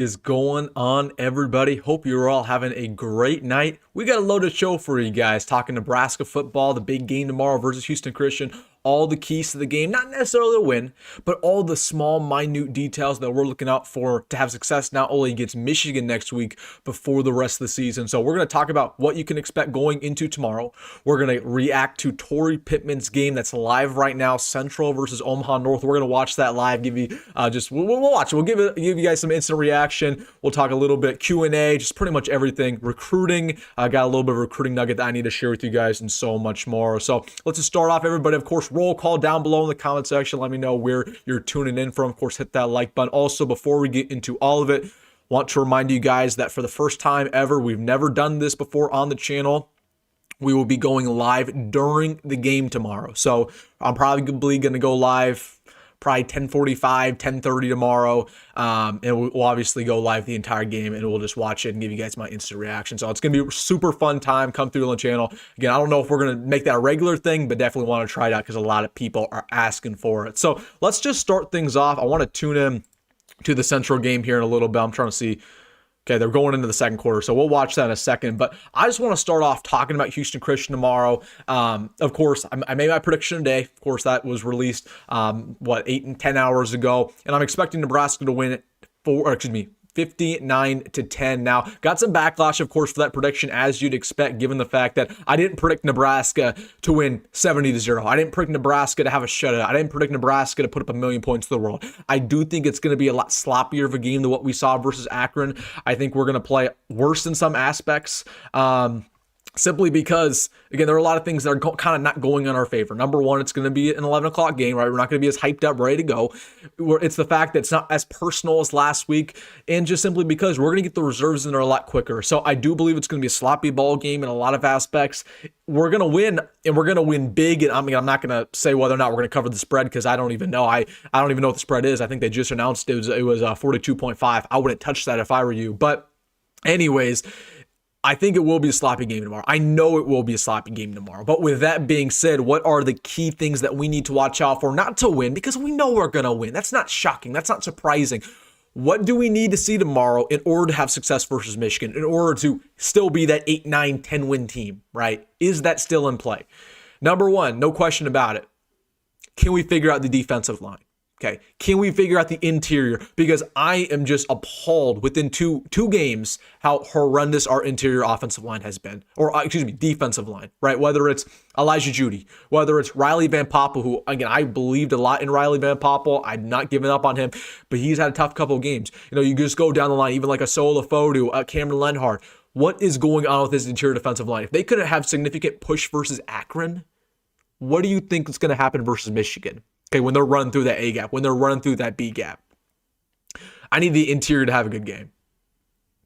Is going on, everybody? Hope you're all having a great night. We got a loaded show for you guys, talking Nebraska football, the big game tomorrow versus Houston Christian, all the keys to the game, not necessarily a win, but all the small, minute details that we're looking out for to have success not only against Michigan next week, but for the rest of the season. So we're going to talk about what you can expect going into tomorrow. We're going to react to Tory Pittman's game that's live right now, Central versus Omaha North. We're going to watch that live, give you we'll watch it. We'll give you guys some instant reaction. We'll talk a little bit Q&A, just pretty much everything. Recruiting, I got a little bit of a recruiting nugget that I need to share with you guys and so much more. So let's just start off, everybody. Of course, roll call down below in the comment section. Let me know where you're tuning in from. Of course, hit that like button. Also, before we get into all of it, want to remind you guys that for the first time ever, we've never done this before on the channel. We will be going live during the game tomorrow. So I'm probably going to go live probably 10:45, 10:30 tomorrow. And we'll obviously go live the entire game, and we'll just watch it and give you guys my instant reaction. So it's going to be a super fun time. Come through on the channel. Again, I don't know if we're going to make that a regular thing, but definitely want to try it out because a lot of people are asking for it. So let's just start things off. I want to tune in to the Central game here in a little bit. I'm trying to see. Okay, they're going into the second quarter, so we'll watch that in a second. But I just want to start off talking about Houston Christian tomorrow. Of course, I made my prediction today. Of course, that was released, 8 and 10 hours ago. And I'm expecting Nebraska to win 59-10. Now, got some backlash, of course, for that prediction, as you'd expect, given the fact that I didn't predict Nebraska to win 70-0. I didn't predict Nebraska to have a shutout. I didn't predict Nebraska to put up 1,000,000 points to the world. I do think it's going to be a lot sloppier of a game than what we saw versus Akron. I think we're going to play worse in some aspects. Simply because, again, there are a lot of things that are kind of not going in our favor. Number one, it's going to be an 11 o'clock game, right? We're not going to be as hyped up, ready to go. It's the fact that it's not as personal as last week, and just simply because we're going to get the reserves in there a lot quicker. So I do believe it's going to be a sloppy ball game in a lot of aspects. We're going to win, and we're going to win big. And I mean, I'm not going to say whether or not we're going to cover the spread because I don't even know. I don't even know what the spread is. I think they just announced it was 42.5. I wouldn't touch that if I were you. But anyways, I think it will be a sloppy game tomorrow. I know it will be a sloppy game tomorrow. But with that being said, what are the key things that we need to watch out for? Not to win, because we know we're going to win. That's not shocking. That's not surprising. What do we need to see tomorrow in order to have success versus Michigan, in order to still be that 8, 9, 10 win team, right? Is that still in play? Number one, no question about it. Can we figure out the defensive line? Okay, can we figure out the interior? Because I am just appalled within two games how horrendous our interior offensive line has been. Or, defensive line, right? Whether it's Elijah Judy, whether it's Riley Van Poppel, who, again, I believed a lot in Riley Van Poppel. I'm not giving up on him, but he's had a tough couple of games. You know, you just go down the line, even like a Sola Fodu, Cameron Lenhart. What is going on with this interior defensive line? If they couldn't have significant push versus Akron, what do you think is going to happen versus Michigan? Okay, when they're running through that A gap, when they're running through that B gap. I need the interior to have a good game.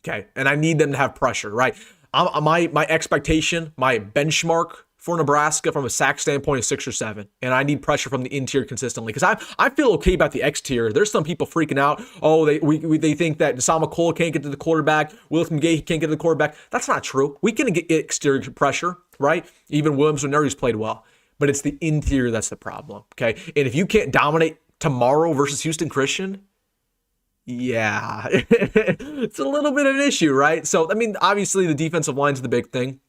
Okay, and I need them to have pressure, right? My expectation, my benchmark for Nebraska from a sack standpoint is 6 or 7, and I need pressure from the interior consistently because I feel okay about the exterior. There's some people freaking out. Oh, they think that Sam McCullough can't get to the quarterback, Willis McGahee can't get to the quarterback. That's not true. We can get exterior pressure, right? Even Williams Neri's played well. But it's the interior that's the problem, okay? And if you can't dominate tomorrow versus Houston Christian, yeah, it's a little bit of an issue, right? So, I mean, obviously the defensive line's the big thing.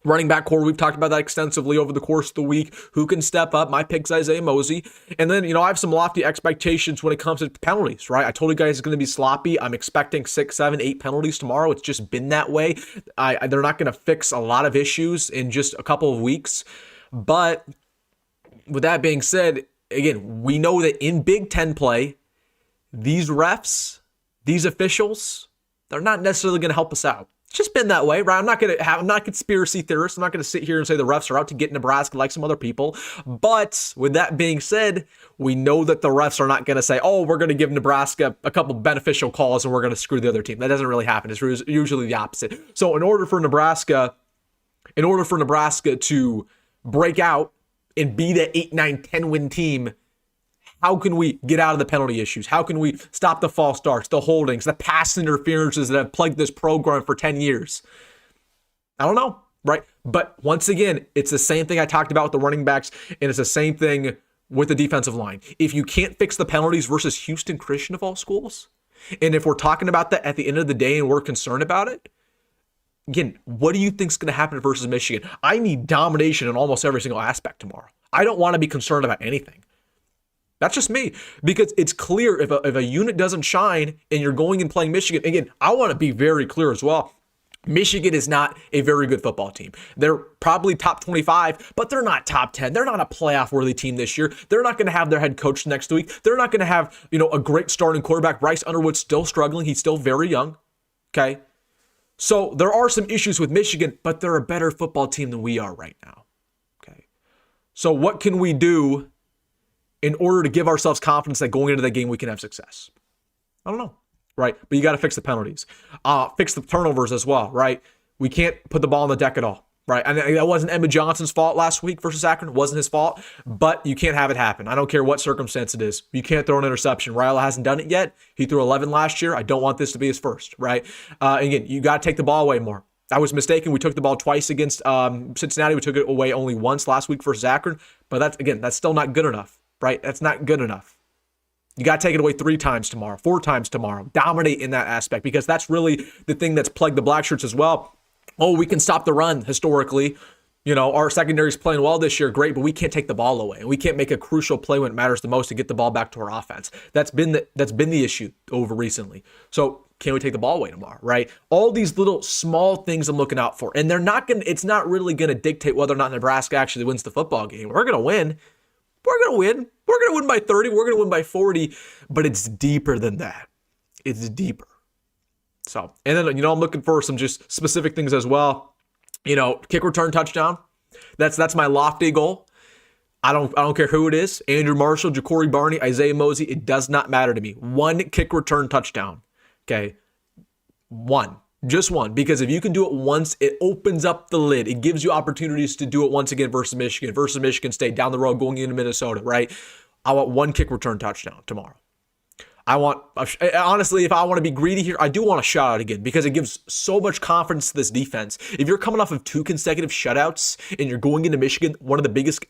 Running back core, we've talked about that extensively over the course of the week. Who can step up? My pick's Isaiah Mozee. And then, I have some lofty expectations when it comes to penalties, right? I told you guys it's going to be sloppy. I'm expecting 6, 7, 8 penalties tomorrow. It's just been that way. They're not going to fix a lot of issues in just a couple of weeks. But with that being said, again, we know that in Big Ten play, these refs, these officials, they're not necessarily going to help us out. It's just been that way, right? I'm not a conspiracy theorist. I'm not going to sit here and say the refs are out to get Nebraska like some other people. But with that being said, we know that the refs are not going to say, oh, we're going to give Nebraska a couple beneficial calls and we're going to screw the other team. That doesn't really happen. It's usually the opposite. So in order for Nebraska to break out and be the 8, 9, 10 win team, how can we get out of the penalty issues? How can we stop the false starts, the holdings, the pass interferences that have plagued this program for 10 years? I don't know, right? But once again, it's the same thing I talked about with the running backs, and it's the same thing with the defensive line. If you can't fix the penalties versus Houston Christian of all schools, And if we're talking about that at the end of the day and we're concerned about it, again, what do you think is going to happen versus Michigan? I need domination in almost every single aspect tomorrow. I don't want to be concerned about anything. That's just me, because it's clear if a unit doesn't shine and you're going and playing Michigan, again, I want to be very clear as well. Michigan is not a very good football team. They're probably top 25, but they're not top 10. They're not a playoff-worthy team this year. They're not going to have their head coach next week. They're not going to have, a great starting quarterback. Bryce Underwood's still struggling. He's still very young, okay? So there are some issues with Michigan, but they're a better football team than we are right now, okay? So what can we do in order to give ourselves confidence that going into that game we can have success? I don't know, right? But you got to fix the penalties. Fix the turnovers as well, right? We can't put the ball on the deck at all, right? And that wasn't Emmett Johnson's fault last week versus Akron. It wasn't his fault, but you can't have it happen. I don't care what circumstance it is. You can't throw an interception. Raiola hasn't done it yet. He threw 11 last year. I don't want this to be his first, right? Again, you got to take the ball away more. I was mistaken. We took the ball twice against Cincinnati. We took it away only once last week versus Akron, but that's still not good enough. Right? That's not good enough. You got to take it away 3 times tomorrow, 4 times tomorrow. Dominate in that aspect, because that's really the thing that's plagued the black shirts as well. Oh, we can stop the run historically. Our secondary is playing well this year, great, but we can't take the ball away. And we can't make a crucial play when it matters the most to get the ball back to our offense. That's been the issue over recently. So can we take the ball away tomorrow, right? All these little small things I'm looking out for. And it's not really going to dictate whether or not Nebraska actually wins the football game. We're going to win. We're going to win. We're going to win by 30. We're going to win by 40. But it's deeper than that. It's deeper. So, and then, I'm looking for some just specific things as well. Kick return touchdown. That's my lofty goal. I don't care who it is. Andrew Marshall, Jacory, Barney, Isaiah Mozee. It does not matter to me. 1 kick return touchdown. Okay. 1. Just 1, because if you can do it once, it opens up the lid. It gives you opportunities to do it once again versus Michigan State, down the road going into Minnesota, right? I want 1 kick return touchdown tomorrow. Honestly, if I want to be greedy here, I do want a shutout again, because it gives so much confidence to this defense. If you're coming off of 2 consecutive shutouts and you're going into Michigan,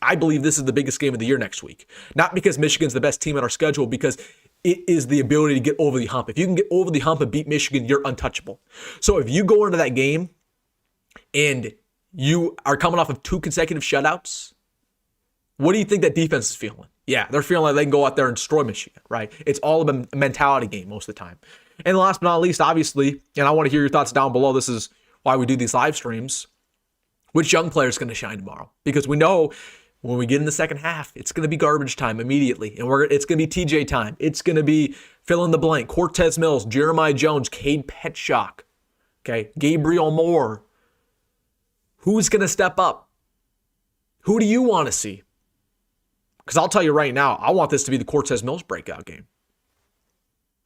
I believe this is the biggest game of the year next week. Not because Michigan's the best team on our schedule, because it is the ability to get over the hump. If you can get over the hump and beat Michigan, you're untouchable. So if you go into that game and you are coming off of 2 consecutive shutouts, what do you think that defense is feeling? Yeah, they're feeling like they can go out there and destroy Michigan, right? It's all a mentality game most of the time. And last but not least, obviously, and I want to hear your thoughts down below. This is why we do these live streams. Which young player is going to shine tomorrow? Because we know when we get in the second half, it's going to be garbage time immediately. And it's going to be TJ time. It's going to be fill in the blank. Cortez Mills, Jeremiah Jones, Cade Petchock, okay, Gabriel Moore. Who's going to step up? Who do you want to see? Because I'll tell you right now, I want this to be the Cortez Mills breakout game.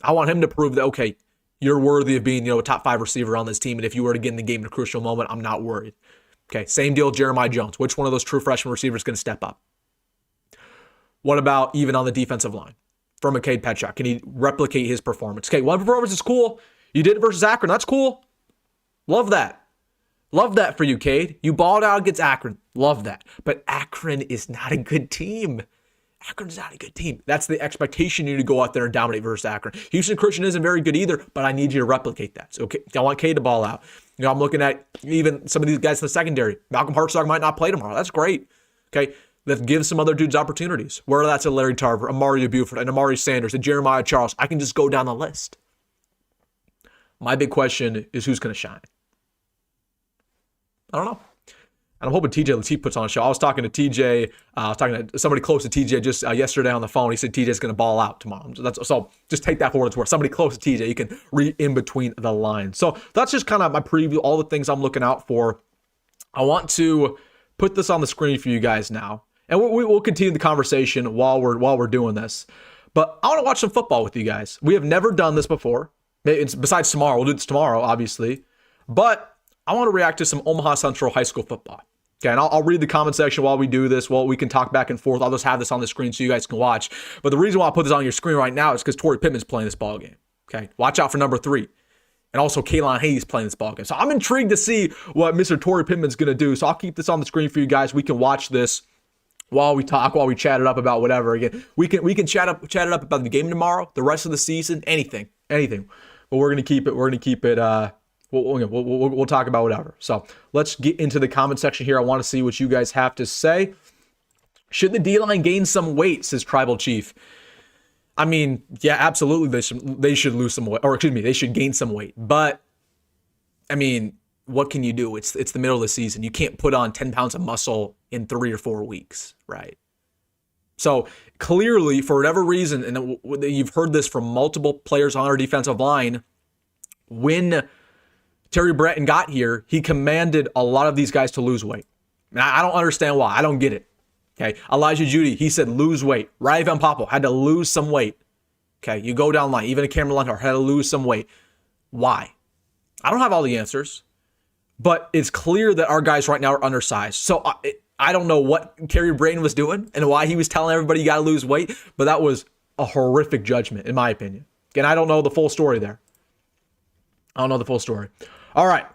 I want him to prove that, okay, you're worthy of being, a top 5 receiver on this team. And if you were to get in the game in a crucial moment, I'm not worried. Okay, same deal with Jeremiah Jones. Which one of those true freshman receivers is going to step up? What about even on the defensive line? For Cade Petchock, can he replicate his performance? Okay, one performance is cool. You did it versus Akron. That's cool. Love that. Love that for you, Cade. You balled out against Akron. Love that. But Akron is not a good team. Akron's not a good team. That's the expectation. You need to go out there and dominate versus Akron. Houston Christian isn't very good either, but I need you to replicate that. So I want Cade to ball out. I'm looking at even some of these guys in the secondary. Malcolm Hartzog might not play tomorrow. That's great. Okay, let's give some other dudes opportunities. Whether that's a Larry Tarver, a Mario Buford, and Amari Sanders, and Jeremiah Charles. I can just go down the list. My big question is who's going to shine? I don't know. And I'm hoping TJ Lateef puts on a show. I was talking to TJ. I was talking to somebody close to TJ just yesterday on the phone. He said TJ's going to ball out tomorrow. So just take that for what it's worth. Somebody close to TJ, you can read in between the lines. So that's just kind of my preview, all the things I'm looking out for. I want to put this on the screen for you guys now. And we'll continue the conversation while we're doing this. But I want to watch some football with you guys. We have never done this before. Besides tomorrow. We'll do this tomorrow, obviously. But I want to react to some Omaha Central high school football. Okay, and I'll read the comment section while we do this. Well, we can talk back and forth. I'll just have this on the screen so you guys can watch. But the reason why I put this on your screen right now is because Tory Pittman's playing this ball game. Okay, watch out for number 3. And also Kaylon Hayes playing this ball game. So I'm intrigued to see what Mr. Tory Pittman's going to do. So I'll keep this on the screen for you guys. We can watch this while we talk, while we chat it up about whatever. Again, we can chat it up about the game tomorrow, the rest of the season, anything. anything. But we're gonna keep it. We're gonna keep it. We'll talk about whatever. So let's get into the comment section here. I want to see what you guys have to say. Should the D-line gain some weight, says Tribal Chief? I mean, yeah, absolutely. They should lose some weight, or excuse me, they should gain some weight. But I mean, what can you do? It's the middle of the season. You can't put on 10 pounds of muscle in 3 or 4 weeks, right? So clearly, for whatever reason, and you've heard this from multiple players on our defensive line, when Terry Breton got here, he commanded a lot of these guys to lose weight. And I don't understand why. I don't get it. Okay, Elijah Judy, he said lose weight. Rai Van Poppel had to lose some weight. Okay, you go down the line. Even a Cameron Lenhart had to lose some weight. Why? I don't have all the answers, but it's clear that our guys right now are undersized. So I don't know what Terry Breton was doing and why he was telling everybody you got to lose weight, but that was a horrific judgment, in my opinion. Again, I don't know the full story there. I don't know the full story. All right.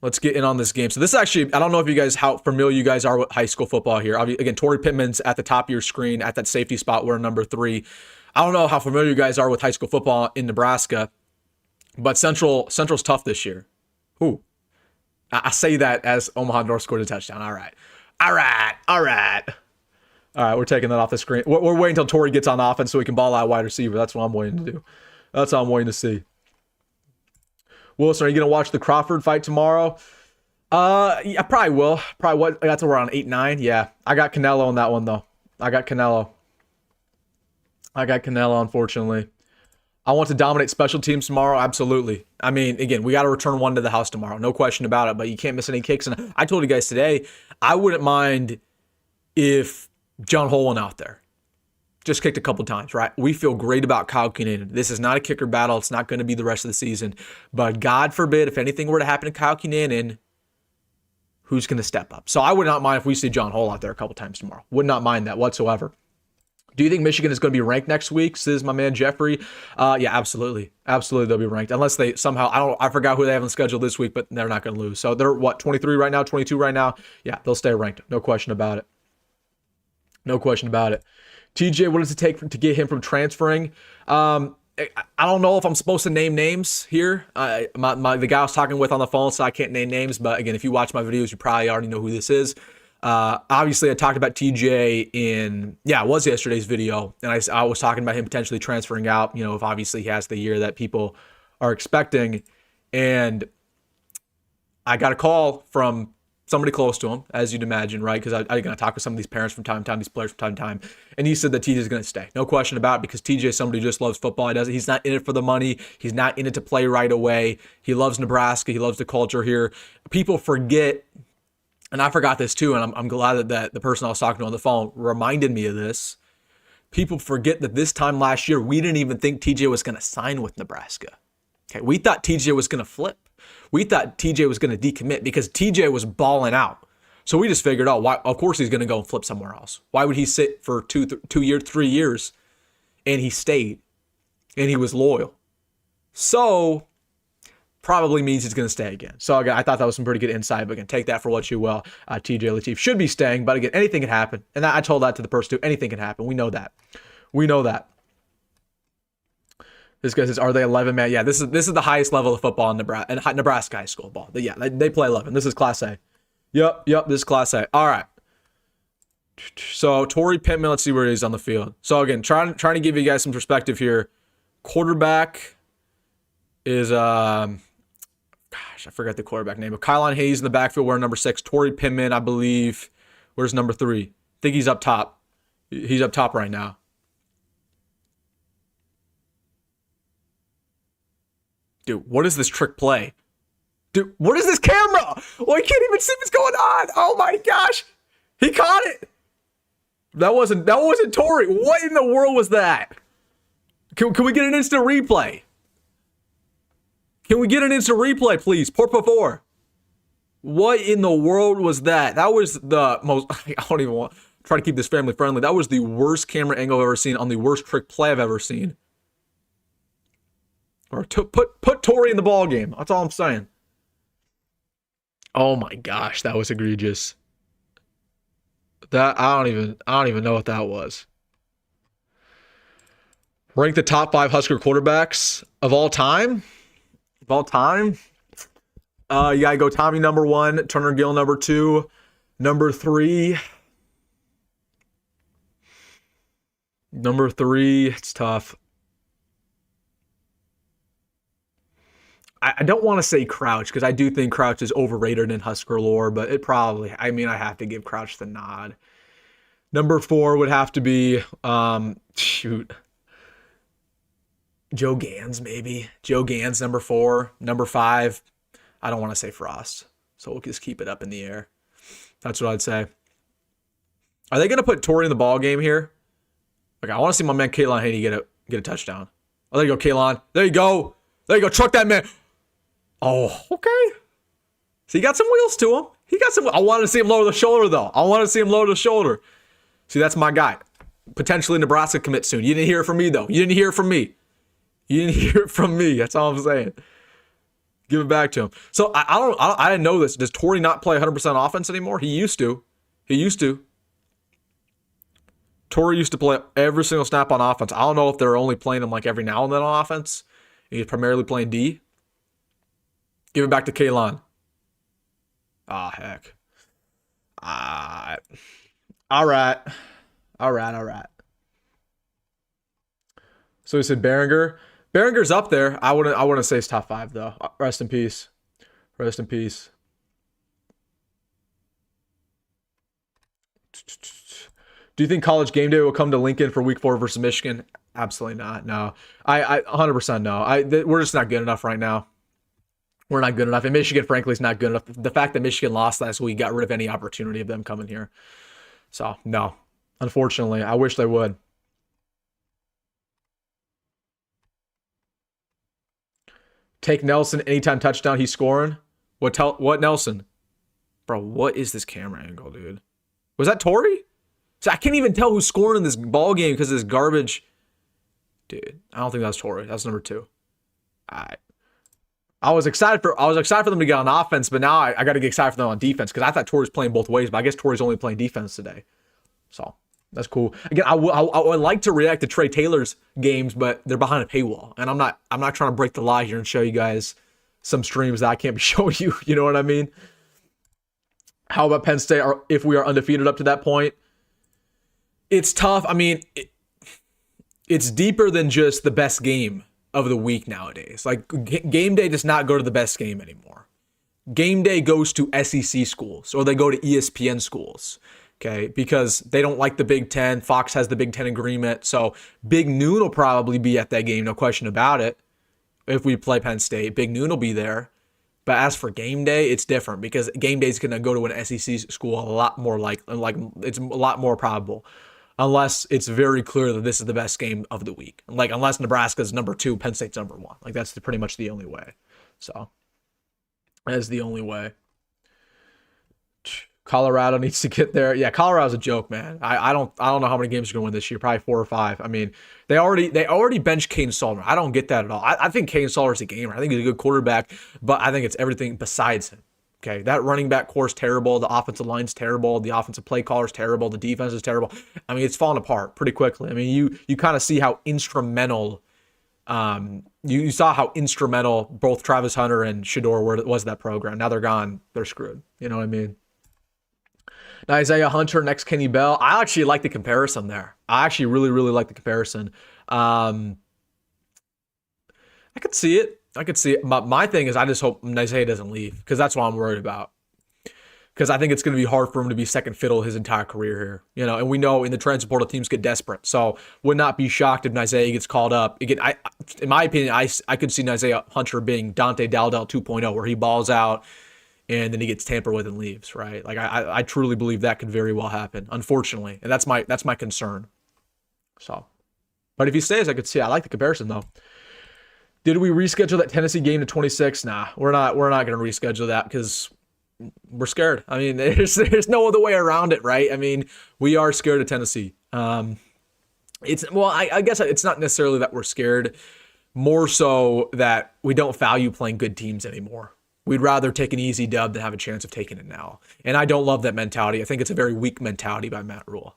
Let's get in on this game. So this actually, I don't know if you guys, how familiar you guys are with high school football here. Again, Tory Pittman's at the top of your screen at that safety spot. We're number 3. I don't know how familiar you guys are with high school football in Nebraska, but Central's tough this year. Ooh. I say that as Omaha North scored a touchdown. All right, we're taking that off the screen. We're waiting until Tory gets on offense so we can ball out wide receiver. That's what I'm waiting to do. That's what I'm waiting to see. Wilson, are you going to watch the Crawford fight tomorrow? Yeah, probably will. That's where we're on 8-9. Yeah, I got Canelo on that one, though. I got Canelo, unfortunately. I want to dominate special teams tomorrow. Absolutely. I mean, again, we got to return one to the house tomorrow. No question about it, but you can't miss any kicks. And I told you guys today, I wouldn't mind if John Hole went out there. Just kicked a couple times, right? We feel great about Kyle Kinnanen. This is not a kicker battle. It's not going to be the rest of the season. But God forbid, if anything were to happen to Kyle Kinnanen, who's going to step up? So I would not mind if we see John Hole out there a couple times tomorrow. Would not mind that whatsoever. Do you think Michigan is going to be ranked next week? Says my man Jeffrey. Yeah, absolutely. Absolutely, they'll be ranked. Unless they somehow, I forgot who they have on the schedule this week, but they're not going to lose. So they're, 23 right now, 22 right now? Yeah, they'll stay ranked. No question about it. No question about it. TJ, what does it take to get him from transferring? I don't know if I'm supposed to name names here. The guy I was talking with on the phone, so I can't name names. But again, if you watch my videos, you probably already know who this is. Obviously, I talked about TJ it was yesterday's video. And I was talking about him potentially transferring out, if obviously he has the year that people are expecting. And I got a call from somebody close to him, as you'd imagine, right? Because I'm going to talk with some of these parents from time to time, these players from time to time. And he said that TJ is going to stay. No question about it, because TJ is somebody who just loves football. He's not in it for the money. He's not in it to play right away. He loves Nebraska. He loves the culture here. People forget, and I forgot this too, and I'm glad that the person I was talking to on the phone reminded me of this. People forget that this time last year, we didn't even think TJ was going to sign with Nebraska. Okay, we thought TJ was going to flip. We thought TJ was going to decommit because TJ was balling out. So we just figured out, why? Of course he's going to go and flip somewhere else. Why would he sit for 3 years? And he stayed. And he was loyal. So probably means he's going to stay again. So again, I thought that was some pretty good insight. But again, take that for what you will. TJ Lateef should be staying. But again, anything can happen. And I told that to the person too. Anything can happen. We know that. This guy says, are they 11 man? Yeah, this is the highest level of football in Nebraska high school ball. But yeah, they play 11. This is Class A. Yep, this is Class A. All right. So Tory Pittman, let's see where he is on the field. So again, trying to give you guys some perspective here. Quarterback is I forgot the quarterback name. But Kylan Hayes in the backfield wearing number 6. Tory Pittman, I believe. Where's number 3? I think he's up top. He's up top right now. Dude, what is this trick play? Dude, what is this camera? Well, I can't even see what's going on. Oh my gosh. He caught it. That wasn't Tory. What in the world was that? Can we get an instant replay? Can we get an instant replay, please? Por favor. What in the world was that? That was the most, I don't even want to try to keep this family friendly. That was the worst camera angle I've ever seen on the worst trick play I've ever seen. Or put Tory in the ball game. That's all I'm saying. Oh my gosh, that was egregious. That I don't even know what that was. Rank the top 5 Husker quarterbacks of all time. Of all time. You gotta go Tommy number 1, Turner Gill number 2, number 3. Number 3, it's tough. I don't want to say Crouch because I do think Crouch is overrated in Husker lore, but it probably, I mean, I have to give Crouch the nod. Number 4 would have to be, Joe Gans, maybe. Joe Gans, number 4. Number 5, I don't want to say Frost, so we'll just keep it up in the air. That's what I'd say. Are they going to put Tory in the ball game here? Like, I want to see my man Kaylon Haney get a touchdown. Oh, there you go, Kaylon. There you go. There you go. Truck that man. Oh, okay. So he got some wheels to him. He got some. I wanted to see him lower the shoulder, though. I want to see him lower the shoulder. See, that's my guy. Potentially Nebraska commit soon. You didn't hear it from me, though. You didn't hear it from me. You didn't hear it from me. That's all I'm saying. Give it back to him. So I didn't know this. Does Tory not play 100% offense anymore? He used to. Tory used to play every single snap on offense. I don't know if they're only playing him like every now and then on offense. He's primarily playing D. Give it back to Kaylon. Ah, heck. All right. So he said Behringer. Behringer's up there. I wouldn't say he's top 5 though. Rest in peace. Rest in peace. Do you think College Game Day will come to Lincoln for Week 4 versus Michigan? Absolutely not. No. I 100% no. We're just not good enough right now. We're not good enough. And Michigan, frankly, is not good enough. The fact that Michigan lost last week got rid of any opportunity of them coming here. So, no. Unfortunately, I wish they would. Take Nelson anytime touchdown he's scoring. What Nelson? Bro, what is this camera angle, dude? Was that Tory? So I can't even tell who's scoring in this ball game because of this garbage. Dude, I don't think that's Tory. That's number 2. All right. I was excited for them to get on offense, but now I got to get excited for them on defense because I thought Tory's playing both ways, but I guess Tory's only playing defense today. So that's cool. Again, I would like to react to Trey Taylor's games, but they're behind a paywall, and I'm not trying to break the lie here and show you guys some streams that I can't be showing you. You know what I mean? How about Penn State? If we are undefeated up to that point, it's tough. I mean, it's deeper than just the best game of the week nowadays. Like, game day does not go to the best game anymore. Game day goes to SEC schools or they go to ESPN schools, okay? Because they don't like the Big Ten. Fox has the Big Ten agreement. So Big Noon will probably be at that game, no question about it. If we play Penn State, Big Noon will be there. But as for game day, it's different because game day is going to go to an SEC school a lot more like it's a lot more probable. Unless it's very clear that this is the best game of the week. Like, unless Nebraska's number 2, Penn State's number 1. Like, that's pretty much the only way. So, that's the only way. Colorado needs to get there. Yeah, Colorado's a joke, man. I don't know how many games they're going to win this year. Probably 4 or 5. I mean, they already benched Kane Salter. I don't get that at all. I think Kane Salter's a gamer. I think he's a good quarterback, but I think it's everything besides him. Okay, that running back core's terrible. The offensive line's terrible. The offensive play caller's terrible. The defense is terrible. I mean, it's falling apart pretty quickly. I mean, you kind of see how instrumental, you saw how instrumental both Travis Hunter and Shedeur was that program. Now they're gone. They're screwed. You know what I mean? Nyziah Hunter next Kenny Bell. I actually like the comparison there. I actually really, really like the comparison. I could see it. My thing is I just hope Nyziah doesn't leave because that's what I'm worried about. Because I think it's going to be hard for him to be second fiddle his entire career here. You know, and we know in the transfer portal teams get desperate. So would not be shocked if Nyziah gets called up. Again, in my opinion, I could see Nyziah Hunter being Dante Dowdell 2.0 where he balls out and then he gets tampered with and leaves, right? Like I truly believe that could very well happen, unfortunately. And that's my concern. So, but if he stays, I could see. I like the comparison though. Did we reschedule that Tennessee game to 26? Nah, we're not going to reschedule that because we're scared. I mean, there's no other way around it, right? I mean, we are scared of Tennessee. I guess it's not necessarily that we're scared, more so that we don't value playing good teams anymore. We'd rather take an easy dub than have a chance of taking it now. And I don't love that mentality. I think it's a very weak mentality by Matt Rule.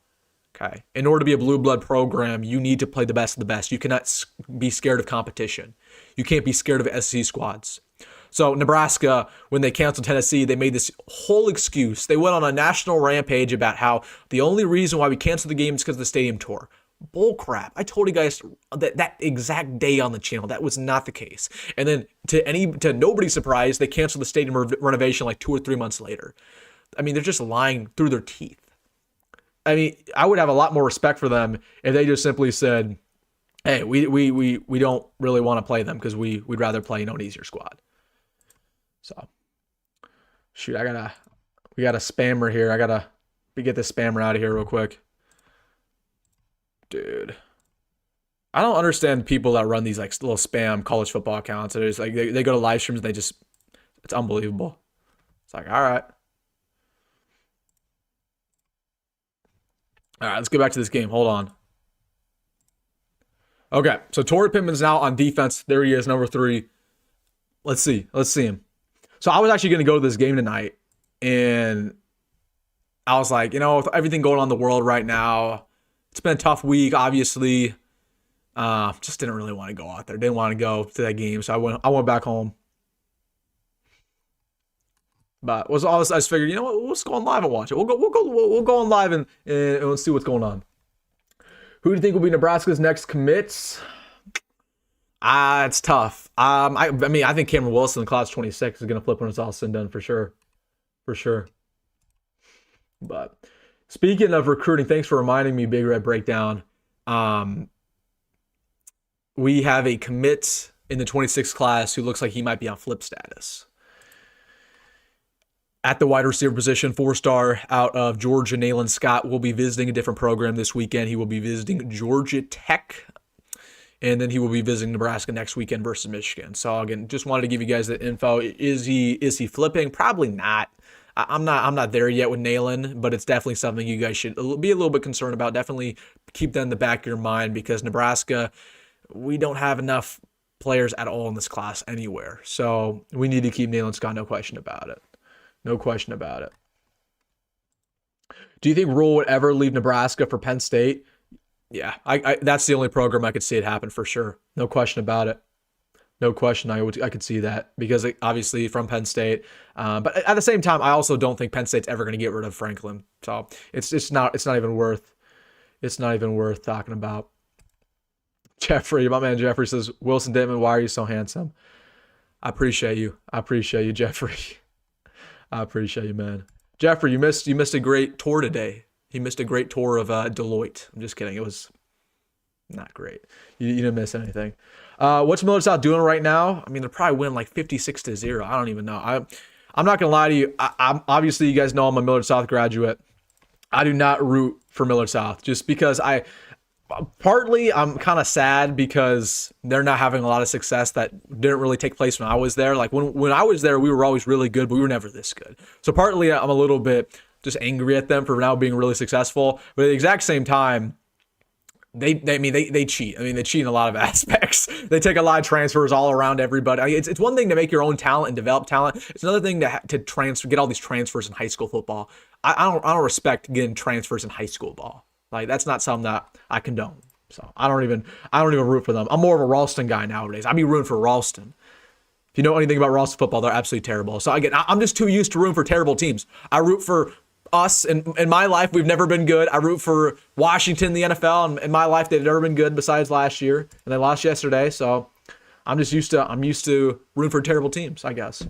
Okay. In order to be a blue blood program, you need to play the best of the best. You cannot be scared of competition. You can't be scared of SEC squads. So Nebraska, when they canceled Tennessee, they made this whole excuse. They went on a national rampage about how the only reason why we canceled the game is because of the stadium tour. Bull crap. I told you guys that exact day on the channel. That was not the case. And then to nobody's surprise, they canceled the stadium renovation like 2 or 3 months later. I mean, they're just lying through their teeth. I mean, I would have a lot more respect for them if they just simply said, hey, we don't really want to play them because we'd rather play, an easier squad. So, shoot, we got a spammer here. I gotta get this spammer out of here real quick. Dude. I don't understand people that run these like little spam college football accounts. It's like they go to live streams and it's unbelievable. It's like, all right. All right, let's get back to this game. Hold on. Okay, so Tory Pittman's now on defense. There he is, number 3. Let's see him. So I was actually going to go to this game tonight, and I was like, with everything going on in the world right now, it's been a tough week, obviously. Just didn't really want to go out there. Didn't want to go to that game, so I went back home. But I just figured, let's go on live and watch it. We'll go on live and let's see what's going on. Who do you think will be Nebraska's next commits? It's tough. I think Cameron Wilson in class 26 is going to flip when it's all said and done for sure. But speaking of recruiting, thanks for reminding me, Big Red Breakdown. We have a commit in the 26 class who looks like he might be on flip status. At the wide receiver position, 4-star out of Georgia, Nayland Scott will be visiting a different program this weekend. He will be visiting Georgia Tech, and then he will be visiting Nebraska next weekend versus Michigan. So again, just wanted to give you guys the info. Is he flipping? Probably not. I'm not there yet with Nayland, but it's definitely something you guys should be a little bit concerned about. Definitely keep that in the back of your mind because Nebraska, we don't have enough players at all in this class anywhere. So we need to keep Nayland Scott, no question about it. No question about it. Do you think Rule would ever leave Nebraska for Penn State? Yeah, I that's the only program I could see it happen for sure. No question about it. No question, I could see that because obviously from Penn State. But at the same time, I also don't think Penn State's ever going to get rid of Franklin. So it's not even worth talking about. Jeffrey, my man Jeffrey says, WilsonDittman, why are you so handsome? I appreciate you, Jeffrey. I appreciate you, man. Jeffrey, you missed a great tour today. He missed a great tour of Deloitte. I'm just kidding. It was not great. You didn't miss anything. What's Millard South doing right now? I mean, they're probably winning like 56-0. I don't even know. I'm not gonna lie to you. I'm obviously, you guys know I'm a Millard South graduate. I do not root for Millard South just because partly I'm kind of sad because they're not having a lot of success that didn't really take place when I was there. Like when I was there, we were always really good, but we were never this good. So partly I'm a little bit just angry at them for now being really successful. But at the exact same time, they cheat. I mean, they cheat in a lot of aspects. They take a lot of transfers all around everybody. I mean, it's one thing to make your own talent and develop talent. It's another thing to get all these transfers in high school football. I don't respect getting transfers in high school ball. Like that's not something that I condone. So I don't even root for them. I'm more of a Ralston guy nowadays. I'd be rooting for Ralston. If you know anything about Ralston football, they're absolutely terrible. So again, I'm just too used to rooting for terrible teams. I root for us. In my life, we've never been good. I root for Washington, the NFL, and in my life, they've never been good besides last year, and they lost yesterday. So I'm used to rooting for terrible teams, I guess.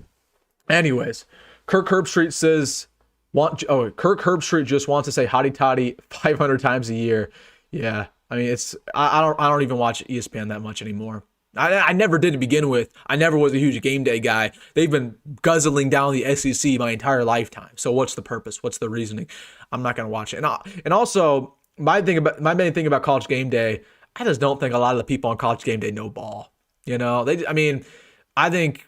Anyways, Kirk Herbstreit says. Kirk Herbstreit just wants to say hotty toddy 500 times a year. Yeah, I mean I don't even watch ESPN that much anymore. I never did to begin with. I never was a huge game day guy. They've been guzzling down the SEC my entire lifetime. So what's the purpose? What's the reasoning? I'm not gonna watch it. And also my main thing about College Game Day, I just don't think a lot of the people on College Game Day know ball. I think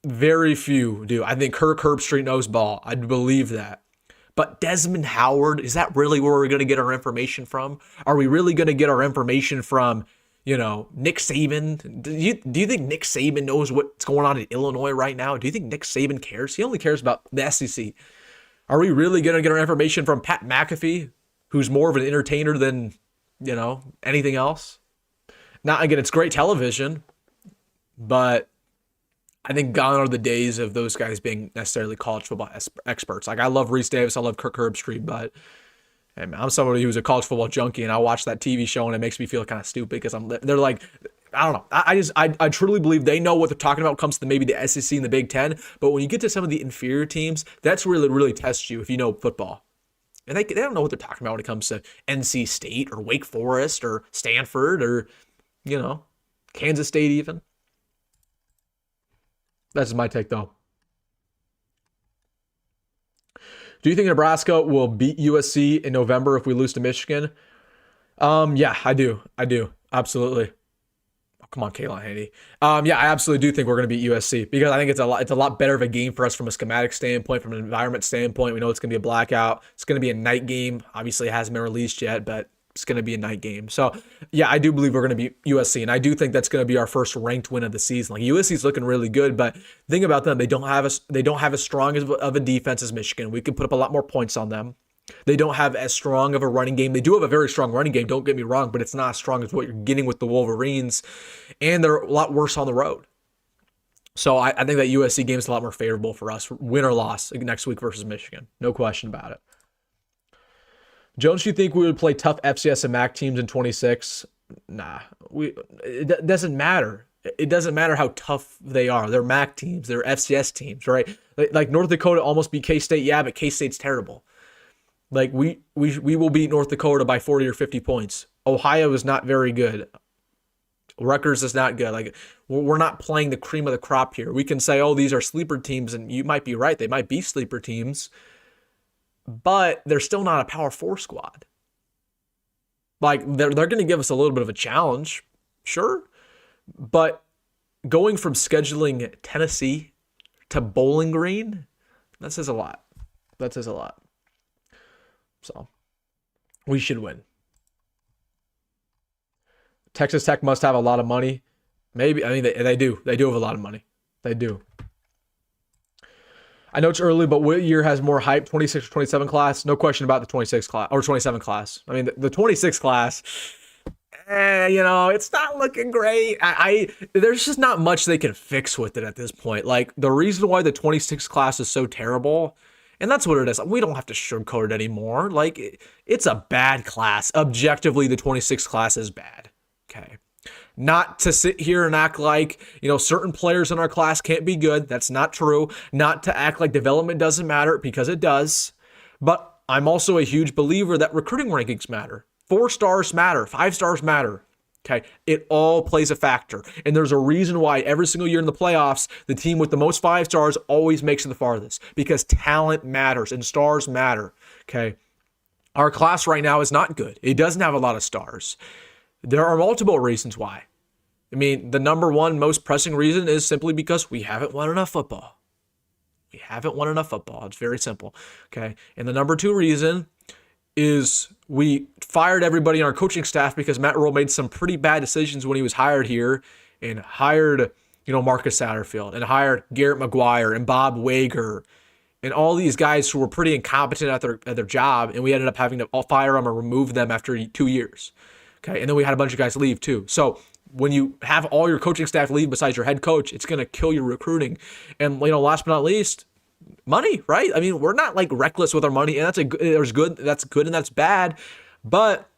very few do. I think Kirk Herbstreit knows ball. I believe that. But Desmond Howard, is that really where we're going to get our information from? Are we really going to get our information from, Nick Saban? Do you think Nick Saban knows what's going on in Illinois right now? Do you think Nick Saban cares? He only cares about the SEC. Are we really going to get our information from Pat McAfee, who's more of an entertainer than, anything else. Now, again, it's great television, but I think gone are the days of those guys being necessarily college football experts. Like, I love Reese Davis, I love Kirk Herbstreit, but hey, man, I'm somebody who's a college football junkie, and I watch that TV show, and it makes me feel kind of stupid because they're like, I don't know. I truly believe they know what they're talking about when it comes to maybe the SEC and the Big Ten, but when you get to some of the inferior teams, that's where it really tests you if you know football. And they don't know what they're talking about when it comes to NC State or Wake Forest or Stanford or, Kansas State even. That's my take, though. Do you think Nebraska will beat USC in November if we lose to Michigan? Yeah, I do. Absolutely. Oh, come on, Kayla Haney. Yeah, I absolutely do think we're going to beat USC because I think it's a lot better of a game for us from a schematic standpoint, from an environment standpoint. We know it's going to be a blackout. It's going to be a night game. Obviously, it hasn't been released yet, but it's going to be a night game. So, yeah, I do believe we're going to beat USC, and I do think that's going to be our first ranked win of the season. Like, USC's looking really good, but the thing about them, they don't have as strong of a defense as Michigan. We can put up a lot more points on them. They don't have as strong of a running game. They do have a very strong running game, don't get me wrong, but it's not as strong as what you're getting with the Wolverines, and they're a lot worse on the road. So I think that USC game is a lot more favorable for us, win or loss, next week versus Michigan. No question about it. Jones, do you think we would play tough FCS and MAC teams in 26? Nah, it doesn't matter. It doesn't matter how tough they are. They're MAC teams. They're FCS teams, right? Like North Dakota almost beat K-State. Yeah, but K-State's terrible. Like, we will beat North Dakota by 40 or 50 points. Ohio is not very good. Rutgers is not good. Like, we're not playing the cream of the crop here. We can say, oh, these are sleeper teams, and you might be right. They might be sleeper teams, but they're still not a Power 4 squad. Like, they're going to give us a little bit of a challenge, sure, but going from scheduling Tennessee to Bowling Green, that says a lot. So, we should win. Texas Tech must have a lot of money. Maybe. I mean, they do. They do have a lot of money. They do. I know it's early, but what year has more hype, 26 or 27 class? No question about the 26 class or 27 class. I mean, the 26 class, it's not looking great. There's just not much they can fix with it at this point. Like, the reason why the 26 class is so terrible, and that's what it is. We don't have to sugarcoat it anymore. Like, it's a bad class. Objectively, the 26 class is bad. Okay. Not to sit here and act like, certain players in our class can't be good. That's not true. Not to act like development doesn't matter, because it does. But I'm also a huge believer that recruiting rankings matter. 4 stars matter. 5 stars matter. Okay. It all plays a factor. And there's a reason why every single year in the playoffs, the team with the most 5 stars always makes it the farthest, because talent matters and stars matter. Okay. Our class right now is not good. It doesn't have a lot of stars. There are multiple reasons why. I mean, the number one most pressing reason is simply because we haven't won enough football. It's very simple. Okay. And the number 2 reason is we fired everybody on our coaching staff because Matt Rhule made some pretty bad decisions when he was hired here, and hired, Marcus Satterfield, and hired Garrett McGuire and Bob Wager and all these guys who were pretty incompetent at their job, and we ended up having to fire them or remove them after 2 years. Okay, and then we had a bunch of guys leave too. So when you have all your coaching staff leave besides your head coach, it's going to kill your recruiting. And, last but not least, money, right? I mean, we're not like reckless with our money, and that's good and that's bad. But,